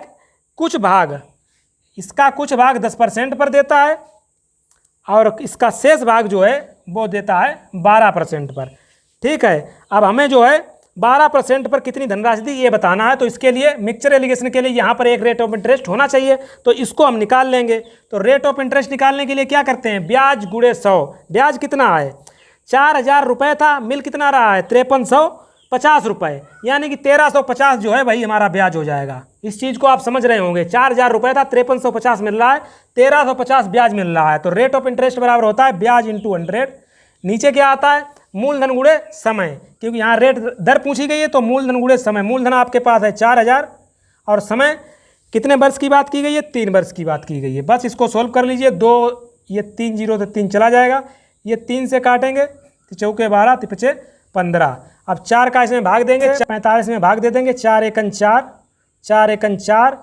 कुछ भाग, इसका कुछ भाग 10% पर देता है और इसका शेष भाग जो है वो देता है 12% पर। ठीक है, अब हमें जो है 12% पर कितनी धनराशि दी ये बताना है। तो इसके लिए मिक्सचर एलिगेशन के लिए यहाँ पर एक रेट ऑफ इंटरेस्ट होना चाहिए, तो इसको हम निकाल लेंगे। तो रेट ऑफ इंटरेस्ट निकालने के लिए क्या करते हैं, ब्याज गुणे 100। ब्याज कितना है, 4000 रुपये था, मिल कितना रहा है 5350 रुपये, यानी कि 1350 जो है भाई हमारा ब्याज हो जाएगा। इस चीज़ को आप समझ रहे होंगे, 4000 रुपये था, 5350 मिल रहा है, 1350 ब्याज मिल रहा है। तो रेट ऑफ इंटरेस्ट बराबर होता है ब्याज इंटू 100। नीचे क्या आता है, मूलधन गुणे समय, क्योंकि यहाँ रेट दर पूछी गई है तो मूलधन गुणे समय। मूलधन आपके पास है 4000 और समय कितने वर्ष की बात की गई है, 3 वर्ष की बात की गई है। बस इसको सोल्व कर लीजिए। 2 ये 3 0 से 3 चला जाएगा, ये 3 से काटेंगे तो चौके 12 तिपचे 15। अब 4 का इसमें भाग देंगे, 45 में भाग दे देंगे, 4 एकन 4, 4 एकन 4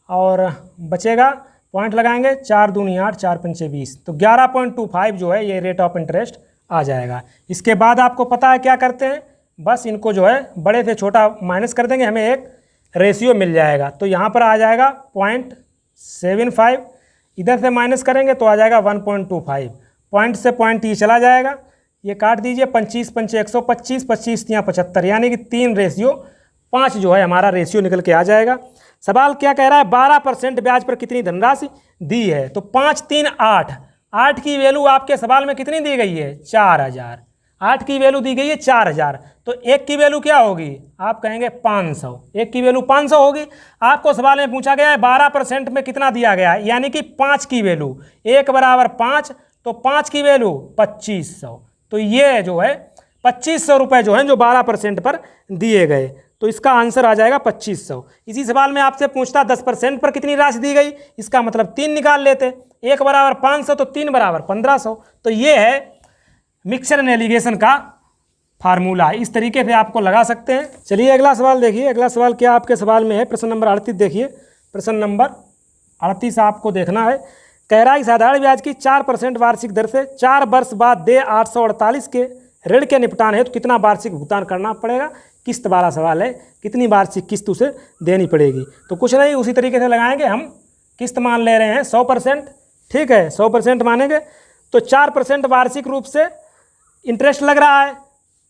और बचेगा पॉइंट लगाएंगे, 4 दूनी 8, 4 पंचे 20। तो 11.25 जो है ये रेट ऑफ इंटरेस्ट आ जाएगा। इसके बाद आपको पता है क्या करते हैं, बस इनको जो है बड़े से छोटा माइनस कर देंगे, हमें एक रेशियो मिल जाएगा। तो यहाँ पर आ जाएगा 0.75, इधर से माइनस करेंगे तो आ जाएगा 1.25। पॉइंट से पॉइंट ये चला जाएगा, ये काट दीजिए, 25 पंचे 125, 25 तियाँ 75, यानी कि 3:5 जो है हमारा रेशियो निकल के आ जाएगा। सवाल क्या कह रहा है, 12% ब्याज पर कितनी धनराशि दी है। तो 5 3 8, 8 की वैल्यू आपके सवाल में कितनी दी गई है, 4000। 8 की वैल्यू दी गई है 4000, तो 1 की वैल्यू क्या होगी, आप कहेंगे 500। 1 की वैल्यू 500 होगी। आपको सवाल में पूछा गया है 12% में कितना दिया गया है, यानी कि 5 की वैल्यू, 1 बराबर 5, तो 5 की वैल्यू 2500। तो ये जो है 2500 रुपये जो हैं जो 12% पर दिए गए, तो इसका आंसर आ जाएगा 2500। इसी सवाल में आपसे पूछता 10% पर कितनी राशि दी गई, इसका मतलब 3 निकाल लेते, 1 बराबर 500 तो 3 बराबर 1500। तो ये है मिक्सचर एंड एलिगेशन का फार्मूला, इस तरीके से आपको लगा सकते हैं। चलिए अगला सवाल देखिए। अगला सवाल क्या आपके सवाल में है, प्रश्न नंबर 38 देखिए। प्रश्न नंबर 38 आपको देखना है। कह रहा है साधारण ब्याज की 4% वार्षिक दर से 4 वर्ष बाद दे 848 के ऋण के निपटान है तो कितना वार्षिक भुगतान करना पड़ेगा। किस्त वाला सवाल है, कितनी वार्षिक किस्त उसे देनी पड़ेगी। तो कुछ नहीं, उसी तरीके से लगाएंगे। हम किस्त मान ले रहे हैं 100%, ठीक है, 100% मानेंगे तो 4% वार्षिक रूप से इंटरेस्ट लग रहा है,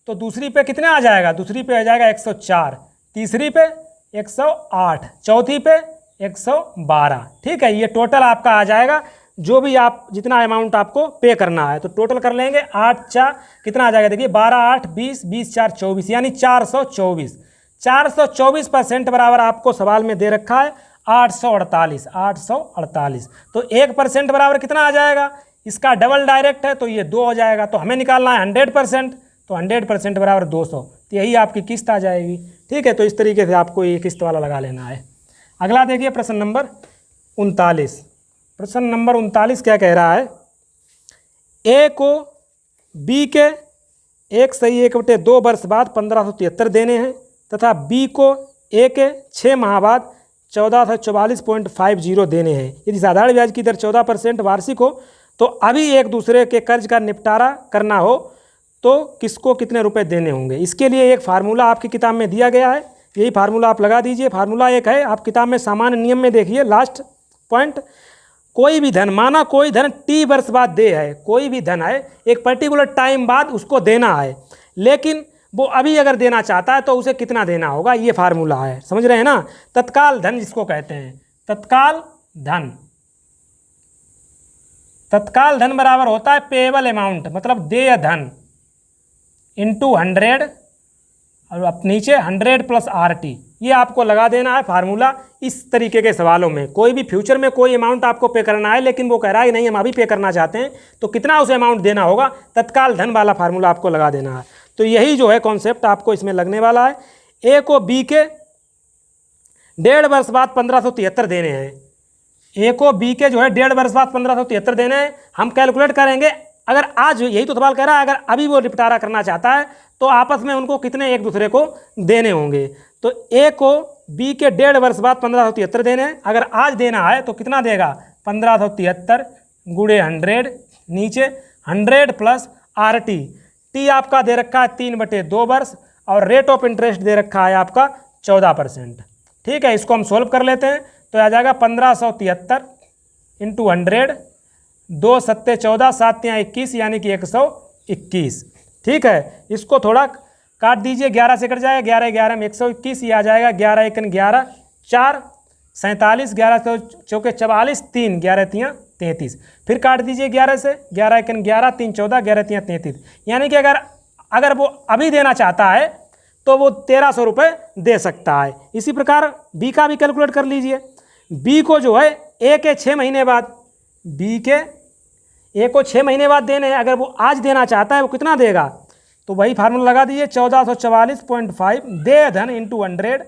तो दूसरी पे कितने आ जाएगा, दूसरी पे आ जाएगा 104, तीसरी पे 108, चौथी पे 112, ठीक है। ये टोटल आपका आ जाएगा, जो भी आप जितना अमाउंट आपको पे करना है। तो टोटल कर लेंगे, 8 4 कितना आ जाएगा, देखिए 12 8 20, 20 4 24, यानी 424। 424% बराबर आपको सवाल में दे रखा है 848, 848। तो 1% बराबर कितना आ जाएगा, इसका डबल डायरेक्ट है तो ये 2 हो जाएगा। तो हमें निकालना है 100%, तो 100% बराबर 200, तो यही आपकी किस्त आ जाएगी, ठीक है। तो इस तरीके से आपको ये किस्त वाला लगा लेना है। अगला देखिए प्रश्न नंबर 39। प्रश्न नंबर 39 क्या कह रहा है, ए को बी के 1/1/2 वर्ष बाद 1573 देने हैं तथा बी को ए के 6 माह बाद 1444.50 देने हैं। यदि साधारण ब्याज की दर 14% वार्षिक हो तो अभी एक दूसरे के कर्ज का निपटारा करना हो तो किसको कितने रुपए देने होंगे। इसके लिए एक फार्मूला आपकी किताब में दिया गया है, यही फार्मूला आप लगा दीजिए। फार्मूला एक है, आप किताब में सामान्य नियम में देखिए लास्ट पॉइंट, कोई भी धन, माना कोई धन T वर्ष बाद दे है, कोई भी धन है एक पर्टिकुलर टाइम बाद उसको देना है, लेकिन वो अभी अगर देना चाहता है तो उसे कितना देना होगा, ये फार्मूला है, समझ रहे हैं ना। तत्काल धन जिसको कहते हैं, तत्काल धन। तत्काल धन बराबर होता है पेएबल अमाउंट, मतलब देय धन इंटू 100 और अब नीचे 100 प्लस RT, ये आपको लगा देना है फार्मूला। इस तरीके के सवालों में कोई भी फ्यूचर में कोई अमाउंट आपको पे करना है, लेकिन वो कह रहा है नहीं हम अभी पे करना चाहते हैं, तो कितना उसे अमाउंट देना होगा, तत्काल धन वाला फार्मूला आपको लगा देना है। तो यही जो है कॉन्सेप्ट आपको इसमें लगने वाला है। ए को बी के 1.5 वर्ष बाद 1573 देने हैं, ए को बी के जो है 1.5 वर्ष बाद 1573 देने हैं। हम कैलकुलेट करेंगे, अगर आज, यही तो सवाल कह रहा है, अगर अभी वो निपटारा करना चाहता है तो आपस में उनको कितने एक दूसरे को देने होंगे। तो ए को बी के 1.5 वर्ष बाद 1573 देने हैं, अगर आज देना है तो कितना देगा, 1573 गुणे 100, नीचे 100 प्लस RT। टी आपका दे रखा है 3/2 वर्ष और रेट ऑफ इंटरेस्ट दे रखा है आपका 14%, ठीक है। इसको हम सोल्व कर लेते हैं तो आ जाएगा 1573 इंटू 100, 2 7 14, 7 21, यानी कि 121, ठीक है। इसको थोड़ा काट दीजिए, 11 से कट जाएगा, 11 11 में 121, ये आ जाएगा 11 1 11 4 47, 11 चौके 44, 3 11 3 33। फिर काट दीजिए 11 से, 11 1 11 3 14, 11 3 33। यानी कि अगर वो अभी देना चाहता है तो वो 1300 रुपये दे सकता है। इसी प्रकार बी का भी कैलकुलेट कर लीजिए। बी को जो है ए के 6 महीने बाद, बी के ए को 6 महीने बाद देने हैं। अगर वो आज देना चाहता है वो कितना देगा, तो वही फार्मूला लगा दीजिए 1444.5 दे धन इंटू 100,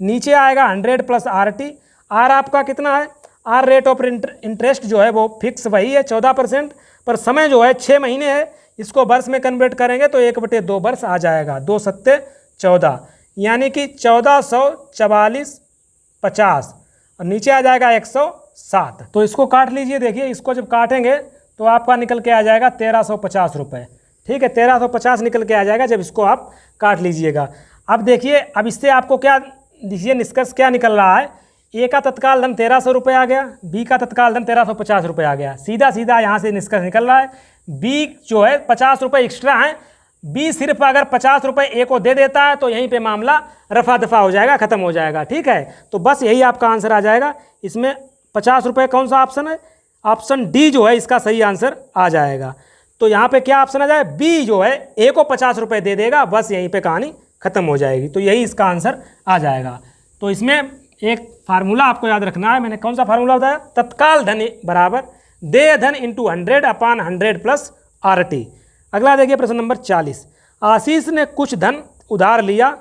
नीचे आएगा 100 प्लस RT। आर आपका कितना है, आर रेट ऑफ इंटरेस्ट जो है वो फिक्स वही है 14%, पर समय जो है 6 महीने है। इसको वर्ष में कन्वर्ट करेंगे तो 1/2 वर्ष आ जाएगा, 2 सत्ते 14, यानी कि 1444.50 और नीचे आ जाएगा 107। तो इसको काट लीजिए, देखिए इसको जब काटेंगे तो आपका निकल के आ जाएगा 1350 रुपये। ठीक है, 1350 निकल के आ जाएगा जब इसको आप काट लीजिएगा। अब देखिए, अब इससे आपको क्या देखिए निष्कर्ष क्या निकल रहा है। ए का तत्काल धन 1300 रुपये आ गया, बी का तत्काल धन 1350 रुपये आ गया। सीधा सीधा यहाँ से निष्कर्ष निकल रहा है, बी जो है 50 रुपये एक्स्ट्रा हैं। बी सिर्फ अगर 50 रुपये ए को दे देता है तो यहीं पे मामला रफा दफा हो जाएगा, ख़त्म हो जाएगा। ठीक है, तो बस यही आपका आंसर आ जाएगा। इसमें 50 रुपये कौन सा ऑप्शन है, ऑप्शन डी जो है इसका सही आंसर आ जाएगा। तो यहाँ पे क्या ऑप्शन आ जाए, बी जो है ए को 50 रुपये दे देगा, बस यहीं पे कहानी खत्म हो जाएगी। तो यही इसका आंसर आ जाएगा। तो इसमें एक फार्मूला आपको याद रखना है, मैंने कौन सा फार्मूला बताया, तत्काल धन बराबर दे धन इंटू 100/100 प्लस RT। अगला देखिए प्रश्न नंबर 40। आशीष ने कुछ धन उधार लिया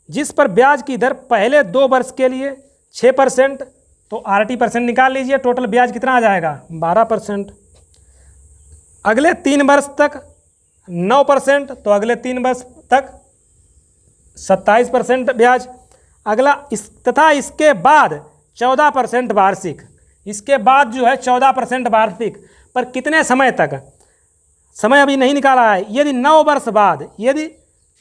जिस पर ब्याज की दर पहले 2 वर्ष के लिए 6%, तो RT परसेंट निकाल लीजिए, टोटल ब्याज कितना आ जाएगा 12%। अगले 3 वर्ष तक 9%, तो अगले 3 वर्ष तक 27% ब्याज। अगला तथा इसके बाद 14% वार्षिक, इसके बाद जो है 14% वार्षिक, पर कितने समय तक, समय अभी नहीं निकाला है। यदि 9 वर्ष बाद, यदि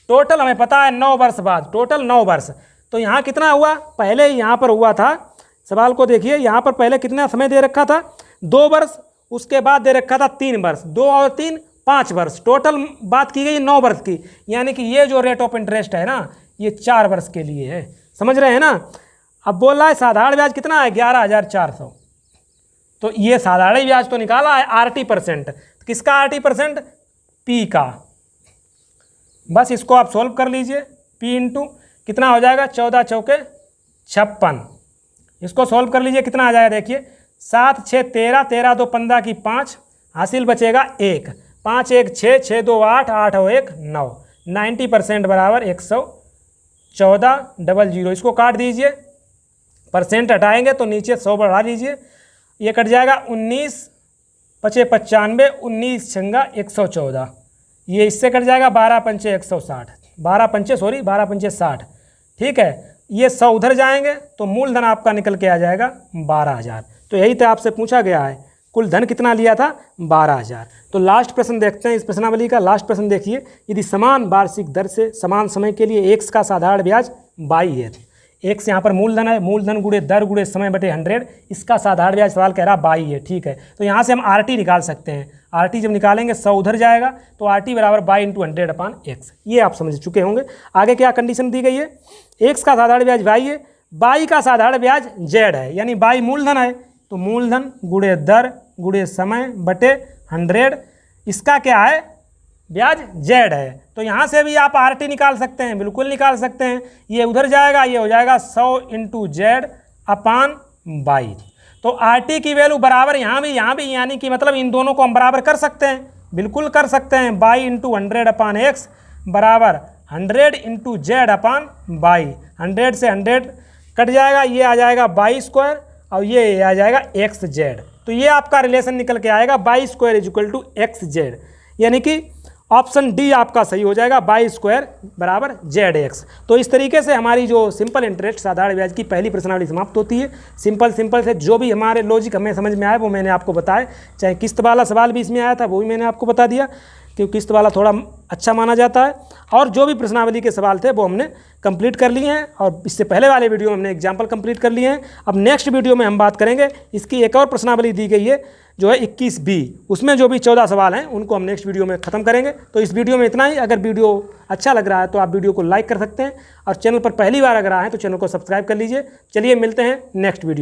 टोटल हमें पता है 9 वर्ष बाद, टोटल 9 वर्ष, तो यहाँ कितना हुआ, पहले यहाँ पर हुआ था, सवाल को देखिए, यहाँ पर पहले कितना समय दे रखा था 2 वर्ष, उसके बाद दे रखा था 3 वर्ष, 2 और 3 5 वर्ष, टोटल बात की गई 9 वर्ष की। यानी कि ये जो रेट ऑफ इंटरेस्ट है ना, ये 4 वर्ष के लिए है, समझ रहे हैं ना। अब बोल रहा है साधारण ब्याज कितना है 11,400, तो ये साधारण ब्याज तो निकाला है RT परसेंट, किसका RT परसेंट, P का। बस इसको आप सॉल्व कर लीजिए, P इंटू कितना हो जाएगा 14 चौके 56, इसको सॉल्व कर लीजिए, कितना आ जाएगा देखिए 7 6 13, 13 2 15 की 5, हासिल बचेगा 1, 5 1 6, 6 2 8, 8 और 1 9, 90% बराबर 114,00। इसको काट दीजिए, परसेंट हटाएंगे तो नीचे 100 बढ़ा लीजिए, ये कट जाएगा 19 5 95, 19 छंगा 114, ये इससे कट जाएगा 12 पंचे 160, 12 पंचे 60। ठीक है, ये 100 उधर जाएंगे तो मूलधन आपका निकल के आ जाएगा 12,000। तो यही तो आपसे पूछा गया है, कुल धन कितना लिया था 12,000। तो लास्ट प्रश्न देखते हैं, इस प्रश्नावली का लास्ट प्रश्न देखिए। यदि समान वार्षिक दर से समान समय के लिए x का साधारण ब्याज 22 है, x यहाँ पर मूलधन है, मूलधन गुणे दर गुणे समय बटे 100, इसका साधारण ब्याज सवाल कह रहा 22 है। ठीक है, तो यहाँ से हम RT निकाल सकते हैं, RT जब निकालेंगे 100 उधर जाएगा तो RT बराबर 22 इंटू 100/x, ये आप समझ चुके होंगे। आगे क्या कंडीशन दी गई है, x का साधारण ब्याज 22 है, 22 का साधारण ब्याज z है, यानी 22 मूलधन है, तो मूलधन गुणे दर गुणे समय बटे 100, इसका क्या है ब्याज z है। तो यहाँ से भी आप RT निकाल सकते हैं, बिल्कुल निकाल सकते हैं, ये उधर जाएगा, ये हो जाएगा 100 इंटू z/22। तो RT की वैल्यू बराबर यहाँ भी, यानी कि मतलब इन दोनों को हम बराबर कर सकते हैं, बिल्कुल कर सकते हैं। 22 इंटू 100/x बराबर 100 इंटू z/22, 100 से 100 कट जाएगा, ये आ जाएगा 22 स्क्वायर और ये आ जाएगा xz। तो ये आपका रिलेशन निकल के आएगा 22 स्क्वायर इक्वल टू xz, यानी कि ऑप्शन डी आपका सही हो जाएगा, 22 स्क्वायर बराबर zx। तो इस तरीके से हमारी जो सिंपल इंटरेस्ट साधारण ब्याज की पहली प्रश्नावली समाप्त होती है। सिंपल से जो भी हमारे लॉजिक हमें समझ में आया वो मैंने आपको बताया, चाहे किस्त वाला सवाल भी इसमें आया था वो भी मैंने आपको बता दिया। क्योंकि किस्त वाला थोड़ा अच्छा माना जाता है। और जो भी प्रश्नावली के सवाल थे वो हमने कंप्लीट कर लिए हैं, और इससे पहले वाले वीडियो में हमने एग्जाम्पल कंप्लीट कर लिए हैं। अब नेक्स्ट वीडियो में हम बात करेंगे, इसकी एक और प्रश्नावली दी गई है जो है 21B, उसमें जो भी 14 सवाल हैं उनको हम नेक्स्ट वीडियो में ख़त्म करेंगे। तो इस वीडियो में इतना ही। अगर वीडियो अच्छा लग रहा है तो आप वीडियो को लाइक कर सकते हैं, और चैनल पर पहली बार अगर आए हैं तो चैनल को सब्सक्राइब कर लीजिए। चलिए मिलते हैं नेक्स्ट वीडियो।